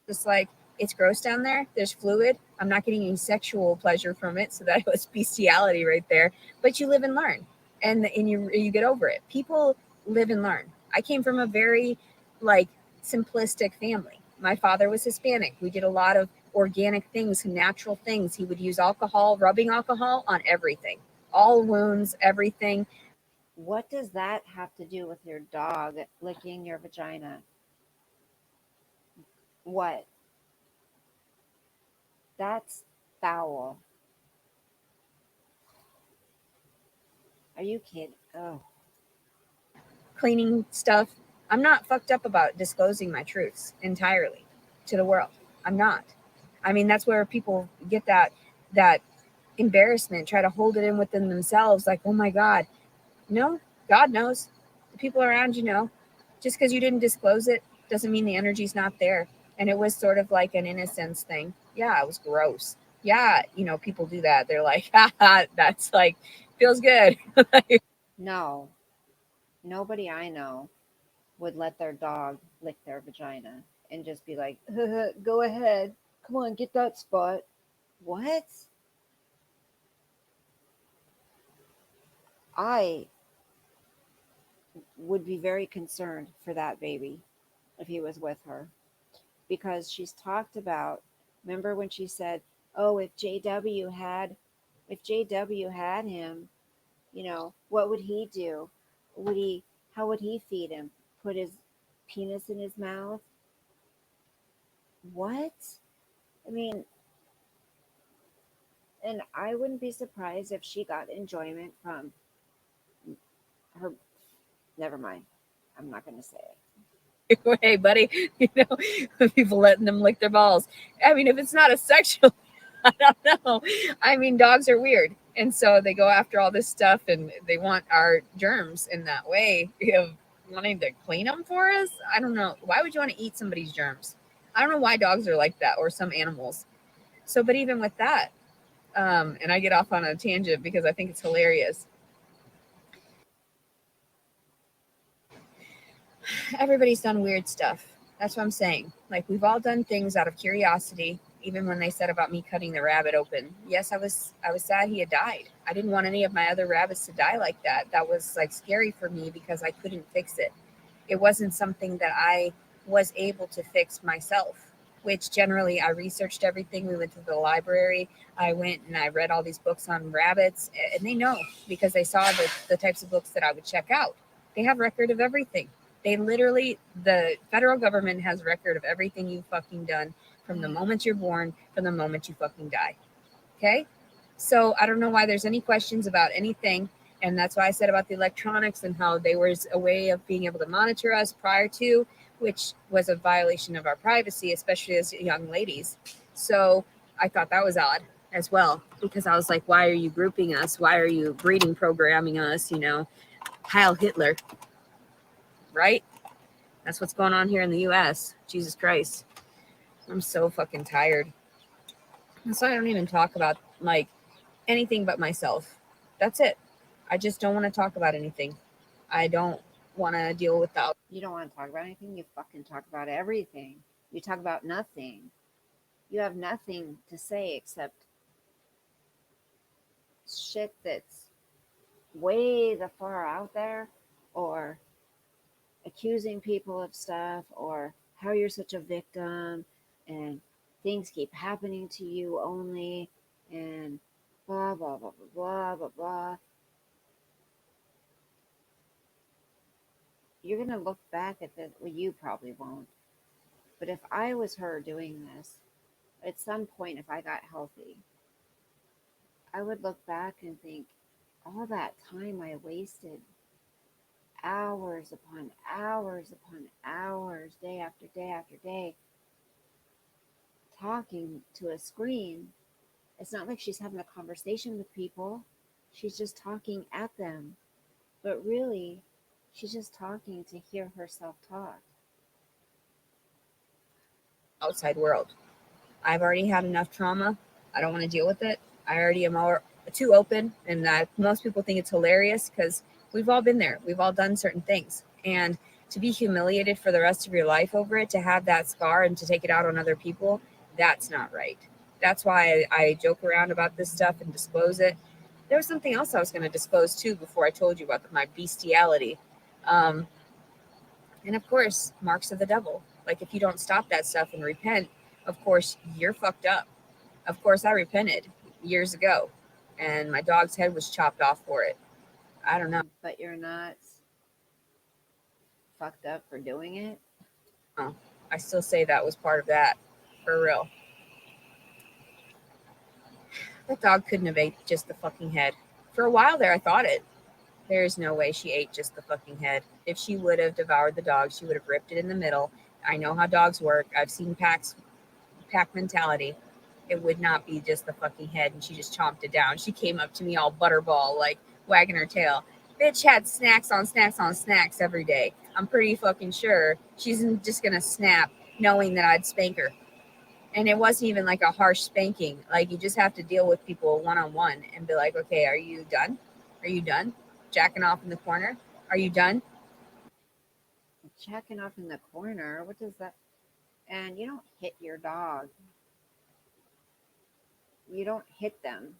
Just like, it's gross down there. There's fluid. I'm not getting any sexual pleasure from it, so that was bestiality right there. But you live and learn, and you get over it. People live and learn. I came from a very like simplistic family. My father was Hispanic. We did a lot of organic things, natural things. He would use alcohol, rubbing alcohol on everything, all wounds, everything. What does that have to do with your dog licking your vagina? What? That's foul. Are you kidding? Oh, Cleaning stuff. I'm not fucked up about disclosing my truths entirely to the world. I'm not. I mean, that's where people get that embarrassment, try to hold it in within themselves, like, oh my God. No, God knows. The people around you know. Just because you didn't disclose it doesn't mean the energy's not there. And it was sort of like an innocence thing. Yeah, it was gross. Yeah, people do that. They're like, haha, that's like feels good. no. Nobody I know would let their dog lick their vagina and just be like, go ahead. Come on, get that spot. What? I would be very concerned for that baby if he was with her because she's talked about, remember when she said, oh, if JW had him, what would he do? How would he feed him? Put his penis in his mouth? What? I mean, and I wouldn't be surprised if she got enjoyment from her. Never mind. I'm not going to say it. Hey, buddy, people letting them lick their balls. I mean, if it's not a sexual, I don't know. I mean, dogs are weird. And so they go after all this stuff and they want our germs in that way of wanting to clean them for us. I don't know. Why would you want to eat somebody's germs? I don't know why dogs are like that or some animals. So, but even with that, and I get off on a tangent because I think it's hilarious. Everybody's done weird stuff. That's what I'm saying. Like, we've all done things out of curiosity. Even when they said about me cutting the rabbit open, yes, I was sad he had died. I didn't want any of my other rabbits to die like that. That was like scary for me because I couldn't fix it. It wasn't something that I was able to fix myself, which generally I researched everything. We went to the library. I went and I read all these books on rabbits, and they know because they saw the types of books that I would check out. They have record of everything. They literally, the federal government has record of everything you've fucking done from the moment you're born, from the moment you fucking die. Okay? So I don't know why there's any questions about anything. And that's why I said about the electronics and how they was a way of being able to monitor us prior to, which was a violation of our privacy, especially as young ladies. So I thought that was odd as well, because I was like, why are you grouping us? Why are you breeding programming us? Heil Hitler, right? That's what's going on here in the US. Jesus Christ. I'm so fucking tired. And so I don't even talk about like anything but myself. That's it. I just don't want to talk about anything. I don't want to deal with that. You don't want to talk about anything. You fucking talk about everything. You talk about nothing. You have nothing to say except shit that's way the far out there, or accusing people of stuff, or how you're such a victim and things keep happening to you only, and blah blah blah blah blah blah blah. You're gonna look back at this. Well, you probably won't. But if I was her doing this, at some point, if I got healthy, I would look back and think, all that time I wasted, hours upon hours, day after day after day, talking to a screen. It's not like she's having a conversation with people. she's just talking at them. But really, she's just talking to hear herself talk. Outside world. I've already had enough trauma. I don't want to deal with it. I already am too open, and most people think it's hilarious because we've all been there. We've all done certain things, and to be humiliated for the rest of your life over it, to have that scar and to take it out on other people, that's not right. That's why I joke around about this stuff and disclose it. There was something else I was going to disclose too before I told you about my bestiality. Um, and of course, marks of the devil. Like if you don't stop that stuff and repent, of course, you're fucked up. Of course, I repented years ago and my dog's head was chopped off for it. I don't know. But you're not fucked up for doing it. Oh, I still say that was part of that. For real. That dog couldn't have ate just the fucking head. For a while there, I thought it. There is no way she ate just the fucking head. If she would have devoured the dog, she would have ripped it in the middle. I know how dogs work. I've seen pack mentality. It would not be just the fucking head and she just chomped it down. She came up to me all butterball, like wagging her tail. Bitch had snacks on snacks on snacks every day. I'm pretty fucking sure she's just gonna snap knowing that I'd spank her. And it wasn't even like a harsh spanking. Like you just have to deal with people one on one and be like, okay, are you done? Are you done? Jacking off in the corner? Are you done? Jacking off in the corner. What does that? And you don't hit your dog. You don't hit them.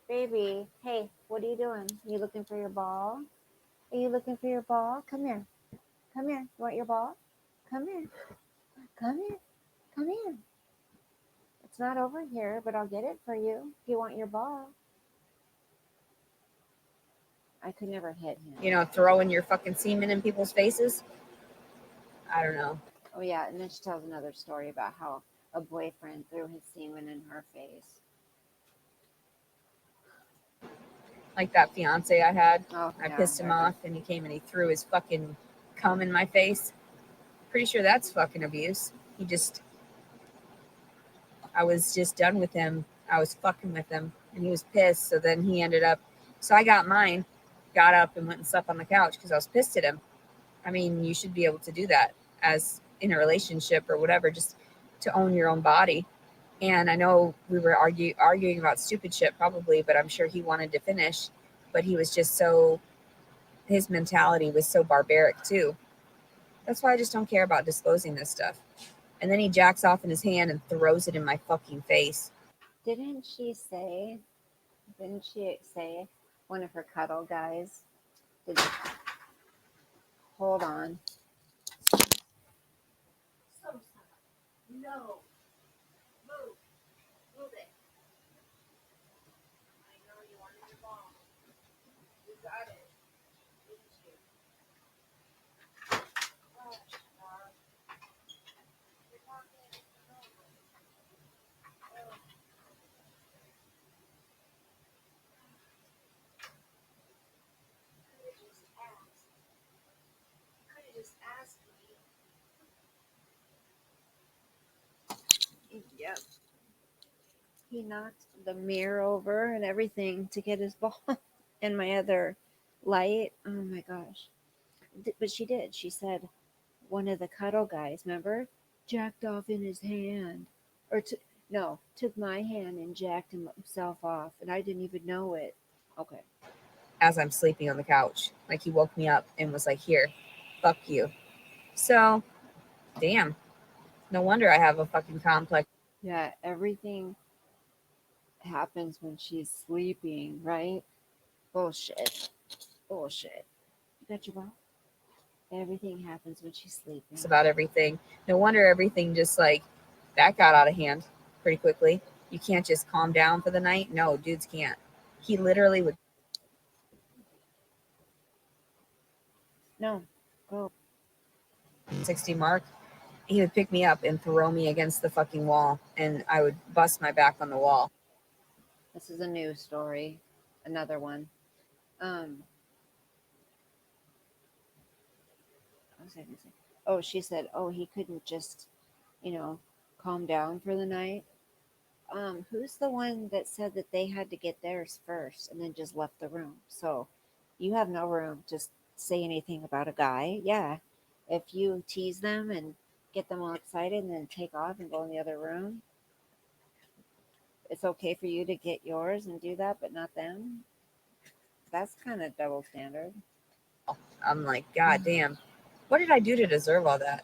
Baby, hey, what are you doing? You looking for your ball? Are you looking for your ball? Come here. Come here. You want your ball? Come here. Come here. Come here. It's not over here, but I'll get it for you if you want your ball. I could never hit him. You know, throwing your fucking semen in people's faces? I don't know. Oh, yeah. And then she tells another story about how a boyfriend threw his semen in her face. Like that fiance I had. Oh, I yeah. pissed him off and he came and he threw his fucking cum in my face. Pretty sure that's fucking abuse. I was just done with him. I was fucking with him and he was pissed. So then he ended up, so I got mine, got up and went and slept on the couch because I was pissed at him. I mean, you should be able to do that as in a relationship or whatever, just to own your own body. And I know we were arguing about stupid shit probably, but I'm sure he wanted to finish. But he was just so, his mentality was so barbaric too. That's why I just don't care about disclosing this stuff. And then he jacks off in his hand and throws it in my fucking face. Didn't she say, didn't she say one of her cuddle guys? Did, hold on. No. Move. Move it. I know you wanted your ball. You got it. Didn't you? Gosh, Bob. You're talking over. Oh. Could have just asked. Could have just asked me. Yep. He knocked the mirror over and everything to get his ball and my other light. Oh my gosh. But she did. She said one of the cuddle guys, remember? Jacked off in his hand. Or no, took my hand and jacked himself off and I didn't even know it. Okay. As I'm sleeping on the couch. Like he woke me up and was like, here, fuck you. So, damn. No wonder I have a fucking complex. Yeah, everything happens when she's sleeping, right? Bullshit. Bullshit. You got your ball? Everything happens when she's sleeping. About everything. No wonder everything just like that got out of hand pretty quickly. You can't just calm down for the night. No, dudes can't. He literally would No, go. 60 mark. He would pick me up and throw me against the fucking wall, and I would bust my back on the wall. This is a new story. Another one. Um, what was I gonna say? Oh, she said, oh, he couldn't just, you know, calm down for the night. who's the one that said that they had to get theirs first and then just left the room? So you have no room to say anything about a guy. Yeah. If you tease them and get them all excited and then take off and go in the other room, it's okay for you to get yours and do that, but not them. That's kind of double standard. I'm like, God damn, what did I do to deserve all that?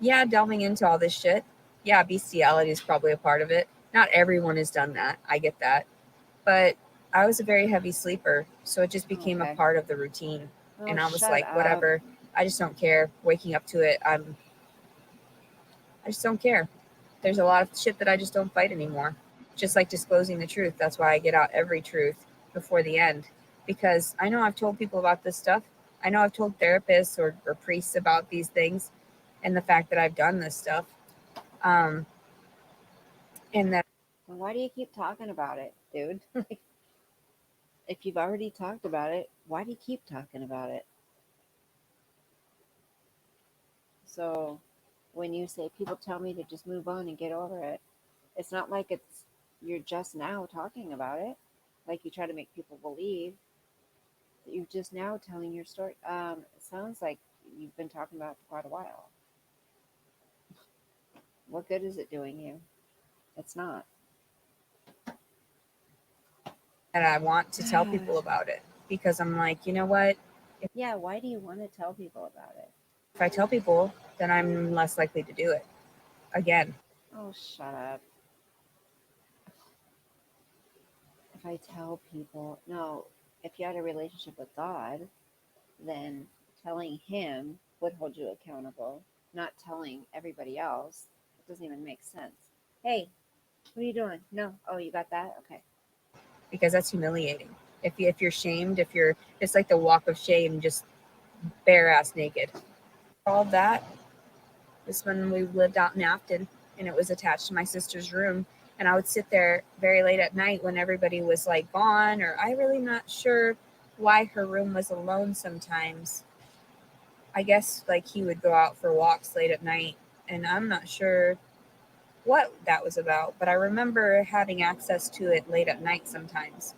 Yeah, delving into all this shit. Yeah, bestiality is probably a part of it. Not everyone has done that. I get that. But I was a very heavy sleeper, so it just became a Okay. part of the routine. Oh, And I was shut like, up. whatever. I just don't care. Waking up to it, I just don't care. There's a lot of shit that I just don't fight anymore. Just like disclosing the truth. That's why I get out every truth before the end. Because I know I've told people about this stuff. I know I've told therapists or priests about these things and the fact that I've done this stuff. Um, and that Then why do you keep talking about it, dude? Like, if you've already talked about it, why do you keep talking about it? So when you say people tell me to just move on and get over it, it's not like you're just now talking about it. Like you try to make people believe that you're just now telling your story. It sounds like you've been talking about it for quite a while. What good is it doing you? It's not. I want to tell people about it because I'm like, you know what? Yeah, why do you want to tell people about it? If I tell people, then I'm less likely to do it again. Oh, shut up. If I tell people, no, if you had a relationship with God, then telling Him would hold you accountable, not telling everybody else. It doesn't even make sense. Hey, what are you doing? No. Oh, you got that? Okay. Because that's humiliating. If you're shamed, if you're, it's like the walk of shame, just bare ass naked. All of that was when we lived out in Afton, and it was attached to my sister's room. And I would sit there very late at night when everybody was like gone, or I really not sure why her room was alone sometimes. I guess like he would go out for walks late at night, and I'm not sure what that was about, but I remember having access to it late at night sometimes.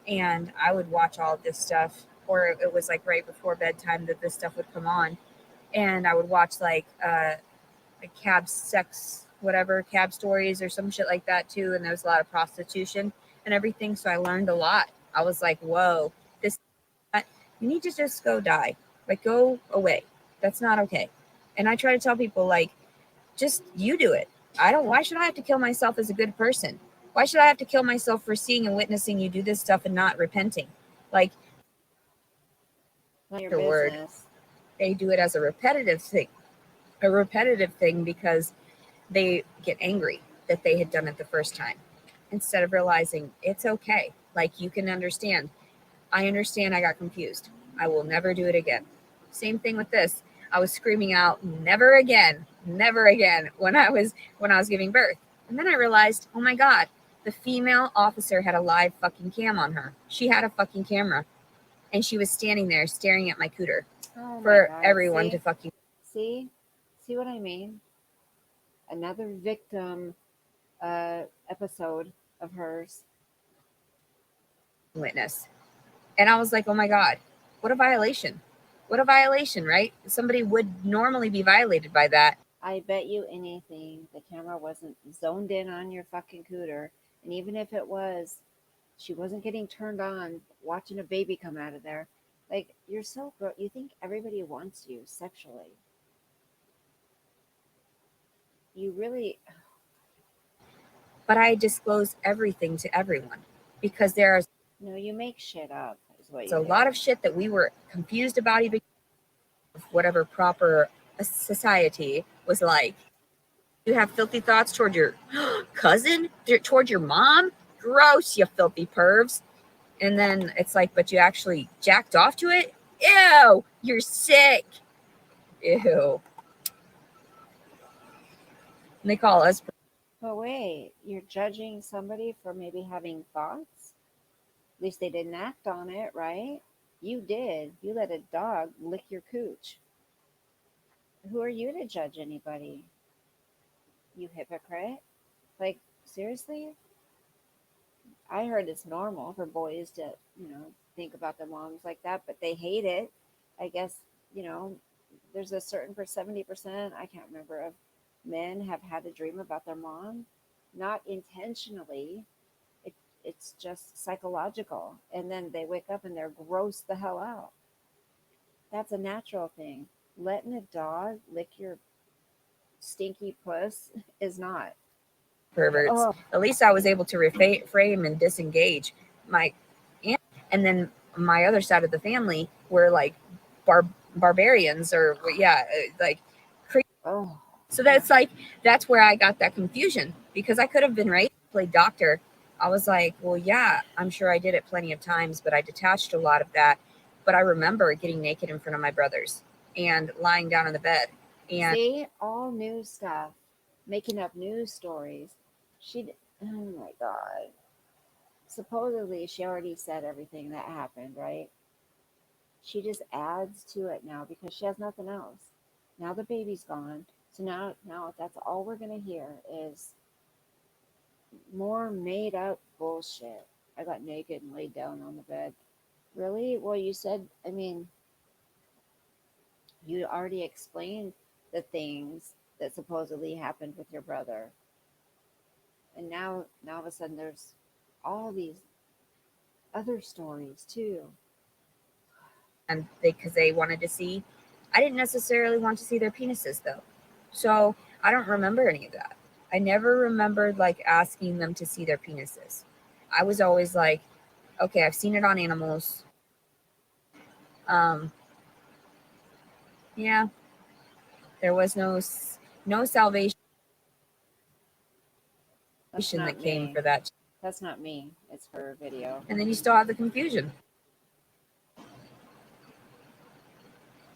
And I would watch all of this stuff, or it was like right before bedtime that this stuff would come on. And I would watch like cab sex, whatever, cab stories or some shit like that too. And there was a lot of prostitution and everything. So I learned a lot. I was like, whoa, this, you need to just go die. Like, go away. That's not okay. And I try to tell people, like, just you do it. I don't, why should I have to kill myself as a good person? Why should I have to kill myself for seeing and witnessing you do this stuff and not repenting? Like, Not your afterward, business. they do it as a repetitive thing because they get angry that they had done it the first time instead of realizing it's okay. Like, you can understand. I understand I got confused. I will never do it again. Same thing with this. I was screaming out never again when I was giving birth. And then I realized, oh my God, the female officer had a live fucking cam on her. She had a fucking camera and she was standing there staring at my cooter Oh my for God. everyone to See? fucking See? See what I mean? Another victim episode of hers. witness. And I was like, oh my God, what a violation. What a violation, right? Somebody would normally be violated by that. I bet you anything the camera wasn't zoned in on your fucking cooter. And even if it was, she wasn't getting turned on watching a baby come out of there. Like, you're so gross. You think everybody wants you sexually. You really. But I disclose everything to everyone because there's No, you make shit up, is what you a do. lot of shit that we were confused about, even whatever proper society was like. You have filthy thoughts toward your cousin, toward your mom. Gross, you filthy pervs. And then it's like, but you actually jacked off to it. Ew, you're sick. Ew. And they call us. But wait, you're judging somebody for maybe having thoughts? At least they didn't act on it, right? You did. You let a dog lick your cooch. Who are you to judge anybody? You hypocrite. Like, seriously? I heard it's normal for boys to, think about their moms like that, but they hate it. I guess, you know, there's a certain 70%, I can't remember, of men have had a dream about their mom, not intentionally. It, it's just psychological. And then they wake up and they're grossed the hell out. That's a natural thing. Letting a dog lick your stinky puss is not. Perverts. Oh, At least I was able to reframe and disengage my aunt. And then my other side of the family were like barbarians or, yeah, like crazy. oh, So that's where I got that confusion because I could have been raised to play doctor. I was like, well, yeah, I'm sure I did it plenty of times, but I detached a lot of that. But I remember getting naked in front of my brothers and lying down in the bed. And see, all new stuff, making up news stories. Oh my God. Supposedly, she already said everything that happened, right? She just adds to it now because she has nothing else. Now the baby's gone. So now that's all we're going to hear is more made up bullshit. I got naked and laid down on the bed. Really? Well, you said, I mean, you already explained the things that supposedly happened with your brother. And now all of a sudden there's all these other stories too. because they wanted to see. I didn't necessarily want to see their penises though. So I don't remember any of that. I never remembered like asking them to see their penises. I was always like, okay, I've seen it on animals. Um, yeah, there was no salvation That's that not came me. for that. That's not me. It's her video. And then you still have the confusion.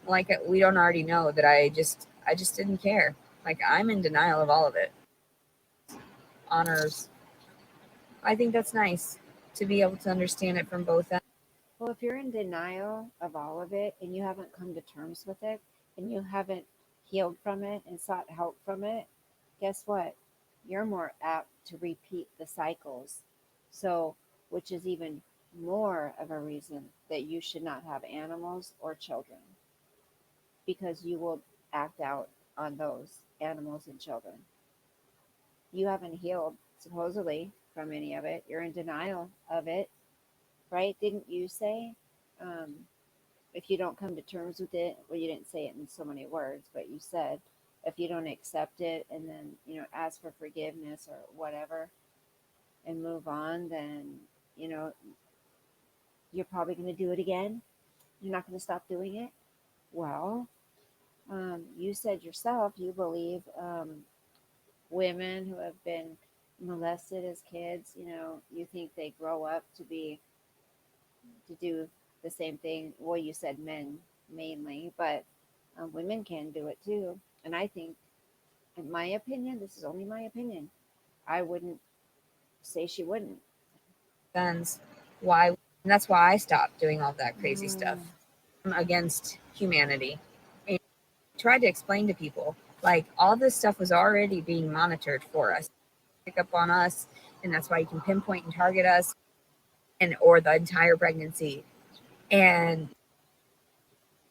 Like we don't already know that I just didn't care. Like I'm in denial of all of it. Honors. I think that's nice to be able to understand it from both ends. Well, if you're in denial of all of it and you haven't come to terms with it and you haven't healed from it and sought help from it, guess what? You're more apt to repeat the cycles. So, which is even more of a reason that you should not have animals or children because you will act out on those animals and children. You haven't healed, supposedly, from any of it. You're in denial of it, right? Didn't you say? Um, if you don't come to terms with it, well, you didn't say it in so many words, but you said if you don't accept it and then, ask for forgiveness or whatever and move on, then, you know, you're probably going to do it again. You're not going to stop doing it. Well, you said yourself you believe women who have been molested as kids, you think they grow up to do the same thing. Well, you said men mainly, but women can do it too. And I think, in my opinion, this is only my opinion, I wouldn't say she wouldn't. Ends. Why? And that's why I stopped doing all that crazy stuff. Mm, I'm against humanity. And I tried to explain to people like all this stuff was already being monitored for us, pick up on us, and that's why you can pinpoint and target us and or the entire pregnancy. And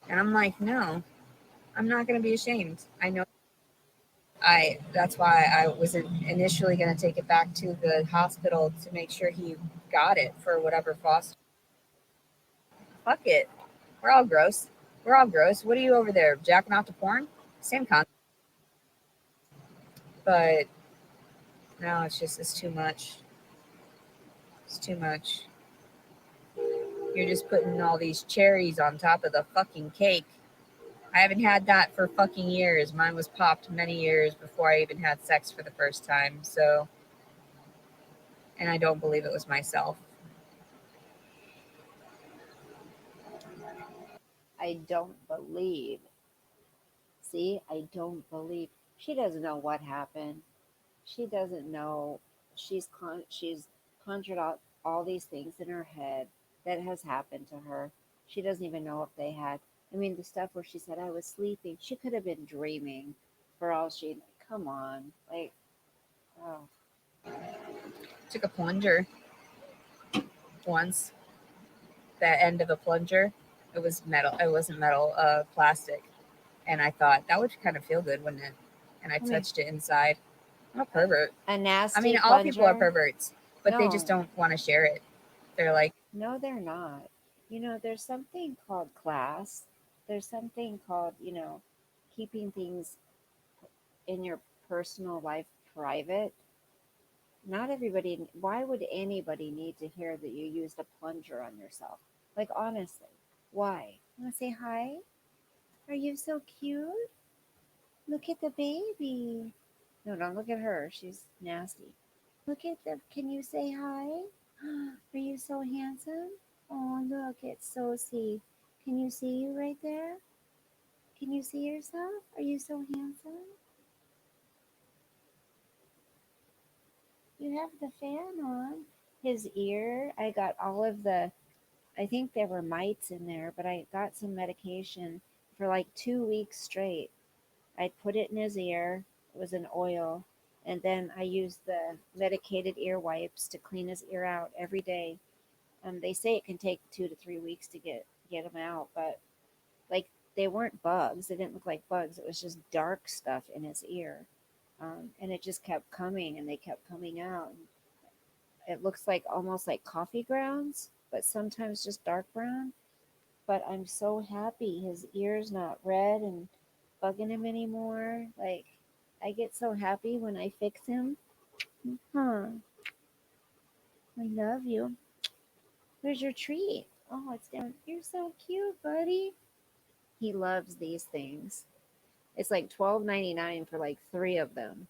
and I'm like, no, I'm not going to be ashamed. I know that's why I was initially going to take it back to the hospital to make sure he got it for whatever foster. Fuck it. We're all gross. We're all gross. What are you over there jacking off to porn? Same concept. But no, it's too much. It's too much. You're just putting all these cherries on top of the fucking cake. I haven't had that for fucking years. Mine was popped many years before I even had sex for the first time. So, and I don't believe it was myself. I don't believe. See, I don't believe. She doesn't know what happened. She doesn't know. She's conjured out all these things in her head that has happened to her. She doesn't even know if they had. I mean, the stuff where she said I was sleeping, she could have been dreaming. For all she, come on, like, oh, Took a plunger. once, that end of a plunger. It was metal. It wasn't metal, plastic. And I thought that would kind of feel good, wouldn't it? And I touched it inside. I'm a pervert. A nasty I mean, all people are plunger? perverts, but they just No, don't want to share it. They're like, no, they're not. There's something called class. There's something called, keeping things in your personal life private. Not everybody, why would anybody need to hear that you used a plunger on yourself? Like, honestly, why? Want to say hi? Are you so cute? Look at the baby. No, don't look at her. She's nasty. Look at the, can you say hi? Are you so handsome? Oh, look, it's so see. Can you see you right there? Can you see yourself? Are you so handsome? You have the fan on. His ear, I got all of the, I think there were mites in there, but I got some medication for like 2 weeks straight. I'd put it in his ear. It was an oil. And then I used the medicated ear wipes to clean his ear out every day. They say it can take 2 to 3 weeks to get them out, but like they weren't bugs. They didn't look like bugs. It was just dark stuff in his ear, and it just kept coming, and they kept coming out. It looks like almost like coffee grounds, but sometimes just dark brown. But I'm so happy his ear's not red and bugging him anymore. Like I get so happy when I fix him. Huh. I love you. Where's your treat? Oh, it's down. You're so cute, buddy. He loves these things. It's like $12.99 for like three of them,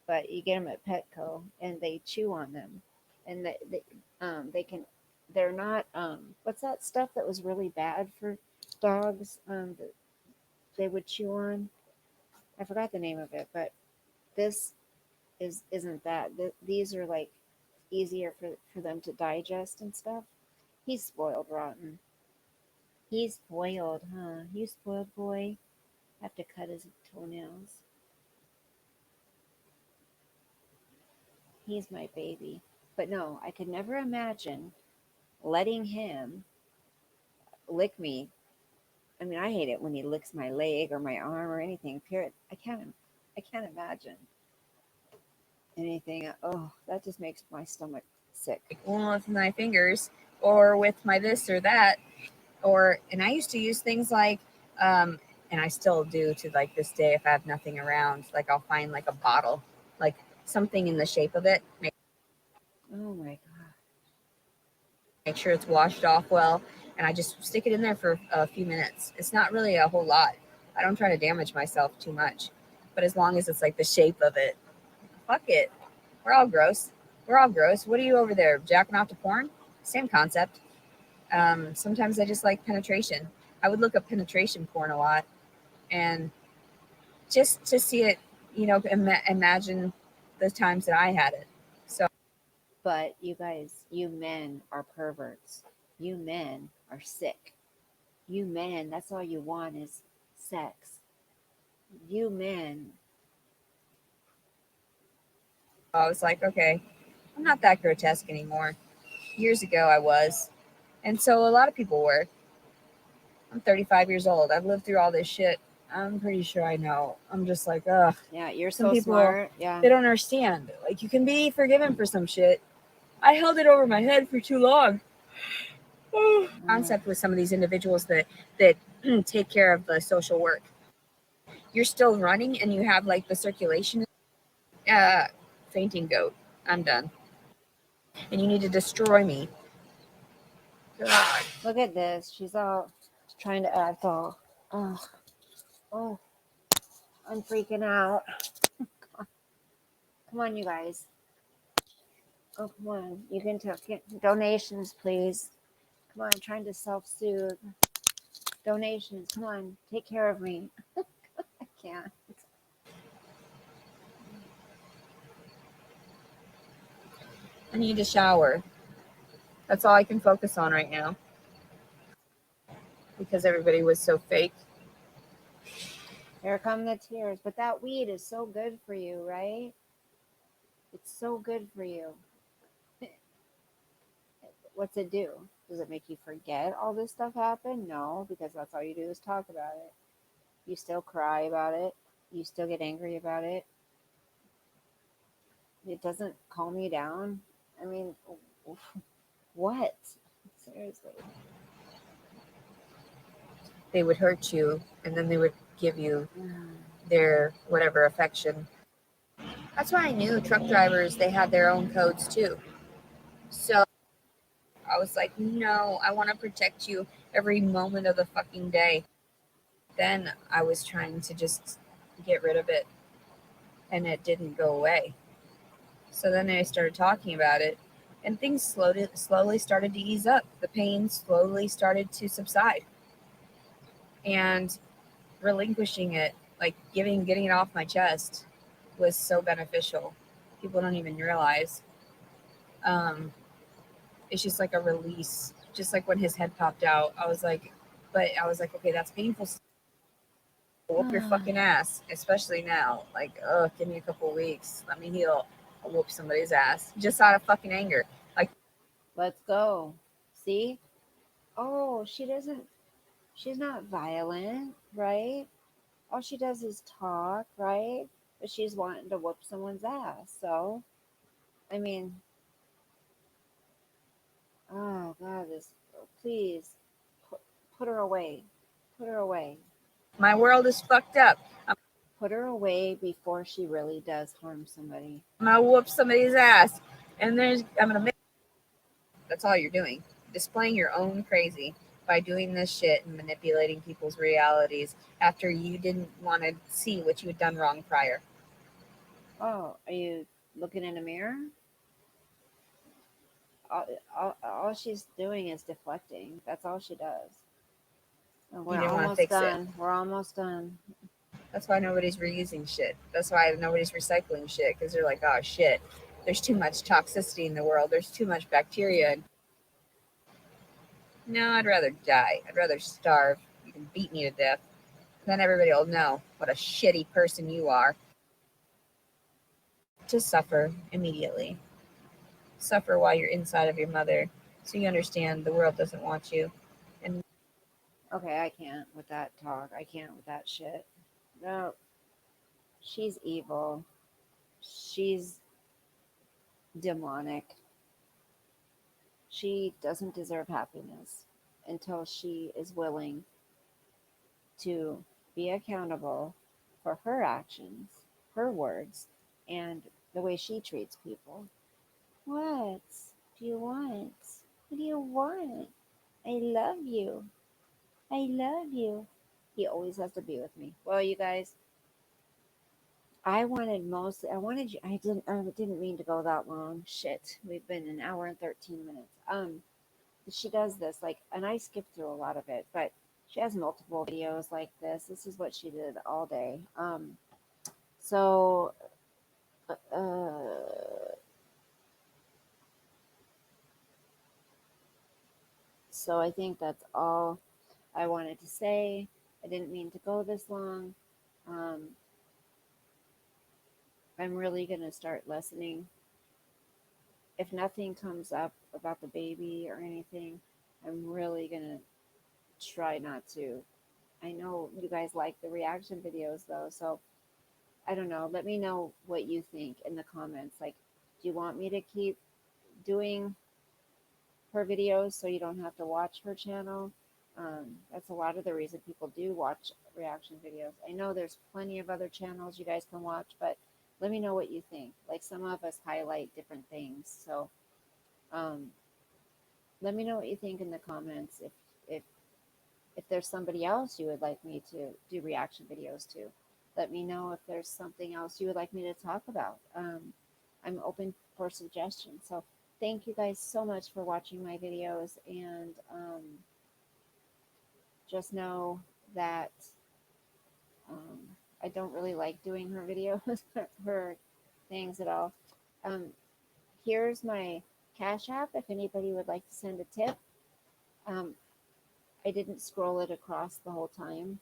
but you get them at Petco, and they chew on them, and they can. They're not. What's that stuff that was really bad for dogs? That they would chew on. I forgot the name of it, but this isn't that. These are like easier for them to digest and stuff. He's spoiled rotten. He's spoiled, huh? You spoiled boy. Have to cut his toenails. He's my baby. But no, I could never imagine letting him lick me. I mean, I hate it when he licks my leg or my arm or anything. Period. I can't imagine anything. Oh, that just makes my stomach sick. well, with my fingers or with my this or that. And I used to use things like, and I still do to like this day if I have nothing around, like I'll find like a bottle, like something in the shape of it, Oh my god. make sure it's washed off well, and I just stick it in there for a few minutes. It's not really a whole lot. I don't try to damage myself too much, but as long as it's like the shape of it, fuck it. We're all gross. We're all gross. What are you over there jacking off to porn? Same concept. Sometimes I just like penetration. I would look up penetration porn a lot, and just to see it, imagine the times that I had it. So But you guys, you men are perverts. You men are sick. You men, that's all you want is sex. You men. I was like, okay, I'm not that grotesque anymore. Years ago, I was. And so a lot of people were. I'm 35 years old. I've lived through all this shit. I'm pretty sure I know. I'm just like, ugh. Yeah, you're Some so people, smart. Yeah. they don't understand. Like, you can be forgiven for some shit. I held it over my head for too long. Concept with some of these individuals that take care of the social work. You're still running and you have like the circulation. Uh, Fainting goat. I'm done. And you need to destroy me. God. Look at this. She's all trying to act all. Oh, oh, I'm freaking out. Come on, you guys. Oh, come on. You can get donations, please. Come on, I'm trying to self-soothe. Donations. Come on, take care of me. I can't. I need a shower. That's all I can focus on right now. Because everybody was so fake. Here come the tears. But that weed is so good for you, right? It's so good for you. what's it do? Does it make you forget all this stuff happened? No, because that's all you do is talk about it. You still cry about it. You still get angry about it. It doesn't calm you down. I mean, what? Seriously. They would hurt you, and then they would give you their whatever affection. That's why I knew truck drivers, they had their own codes too. So I was like, no, I want to protect you every moment of the fucking day. Then I was trying to just get rid of it, and it didn't go away. So then I started talking about it, and things slowly started to ease up. The pain slowly started to subside, and relinquishing it, like getting it off my chest, was so beneficial. People don't even realize. Um, it's just like a release. Just like when his head popped out, I was like, okay, that's painful. Whoop your fucking ass, especially now. Like, give me a couple of weeks, let me heal. I'll whoop somebody's ass just out of fucking anger. Like, Let's go. See? Oh, she's not violent, right? All she does is talk, right? But she's wanting to whoop someone's ass. So, I mean, oh God, please put, put her away. Put her away. my world is fucked up. Put her away before she really does harm somebody. I'm gonna whoop somebody's ass, and I'm gonna make. That's all you're doing, displaying your own crazy by doing this shit and manipulating people's realities after you didn't want to see what you had done wrong prior. Oh, are you looking in a mirror? All she's doing is deflecting. That's all she does. And You we're didn't want to almost fix it. done. We're almost done. That's why nobody's reusing shit. That's why nobody's recycling shit, because they're like, oh shit, there's too much toxicity in the world. There's too much bacteria. No, I'd rather die. I'd rather starve. You can beat me to death. Then everybody will know what a shitty person you are. To suffer immediately. Suffer while you're inside of your mother, so you understand the world doesn't want you. And Okay, I can't with that talk. I can't with that shit. No, she's evil. She's demonic. She doesn't deserve happiness until she is willing to be accountable for her actions, her words, and the way she treats people. What do you want? What do you want? I love you. I love you. He always has to be with me. Well, you guys, I wanted you, I didn't mean to go that long. Shit. We've been an hour and 13 minutes. She does this, like, and I skipped through a lot of it, but she has multiple videos like this. This is what she did all day. So, uh, so I think that's all I wanted to say. I didn't mean to go this long. Um, I'm really going to start listening. If nothing comes up about the baby or anything, I'm really going to try not to. I know you guys like the reaction videos though, so I don't know. Let me know what you think in the comments. Like, do you want me to keep doing her videos so you don't have to watch her channel? That's a lot of the reason people do watch reaction videos. I know there's plenty of other channels you guys can watch, but let me know what you think. Like, some of us highlight different things, so um, let me know what you think in the comments. If if there's somebody else you would like me to do reaction videos to, let me know. If there's something else you would like me to talk about, I'm open for suggestions. So thank you guys so much for watching my videos, and just know that um, I don't really like doing her videos, her things at all. Um, Here's my Cash App if anybody would like to send a tip. Um, I didn't scroll it across the whole time.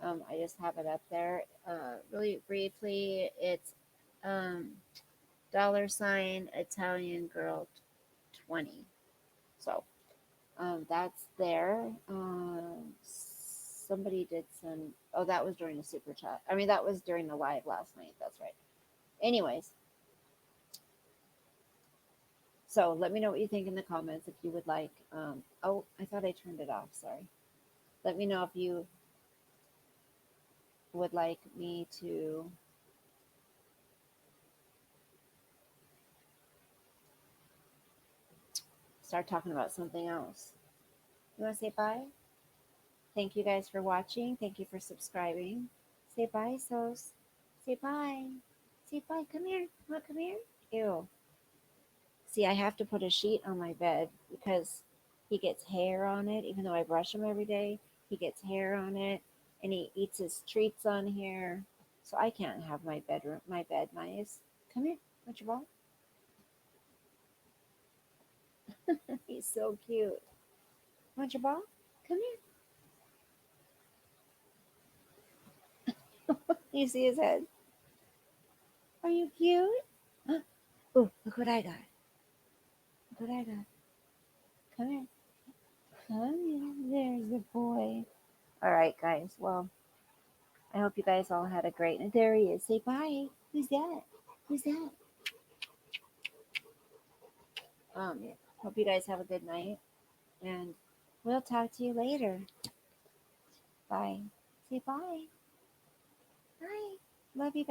I just have it up there. Really briefly, it's $sign Italian Girl 20. So that's there. Somebody did send. Oh, that was during the super chat. I mean, that was during the live last night. That's right. Anyways, so let me know what you think in the comments if you would like. Oh, I thought I turned it off. Sorry. Let me know if you would like me to start talking about something else. You want to say bye? Thank you guys for watching. Thank you for subscribing. Say bye, Sos. Say bye. Say bye. Come here. Want to come here? Ew. See, I have to put a sheet on my bed because he gets hair on it. Even though I brush him every day, he gets hair on it, and he eats his treats on here. So I can't have my bed nice. Come here. Want your ball? He's so cute. Want your ball? Come here. You see his head? Are you cute? Oh, look what I got. Look what I got. Come here. Come here. There's the boy. All right, guys. Well, I hope you guys all had a great. And there he is. Say bye. Who's that? Who's that? Yeah. Hope you guys have a good night, and we'll talk to you later. Bye. Say bye. Bye. Love you guys.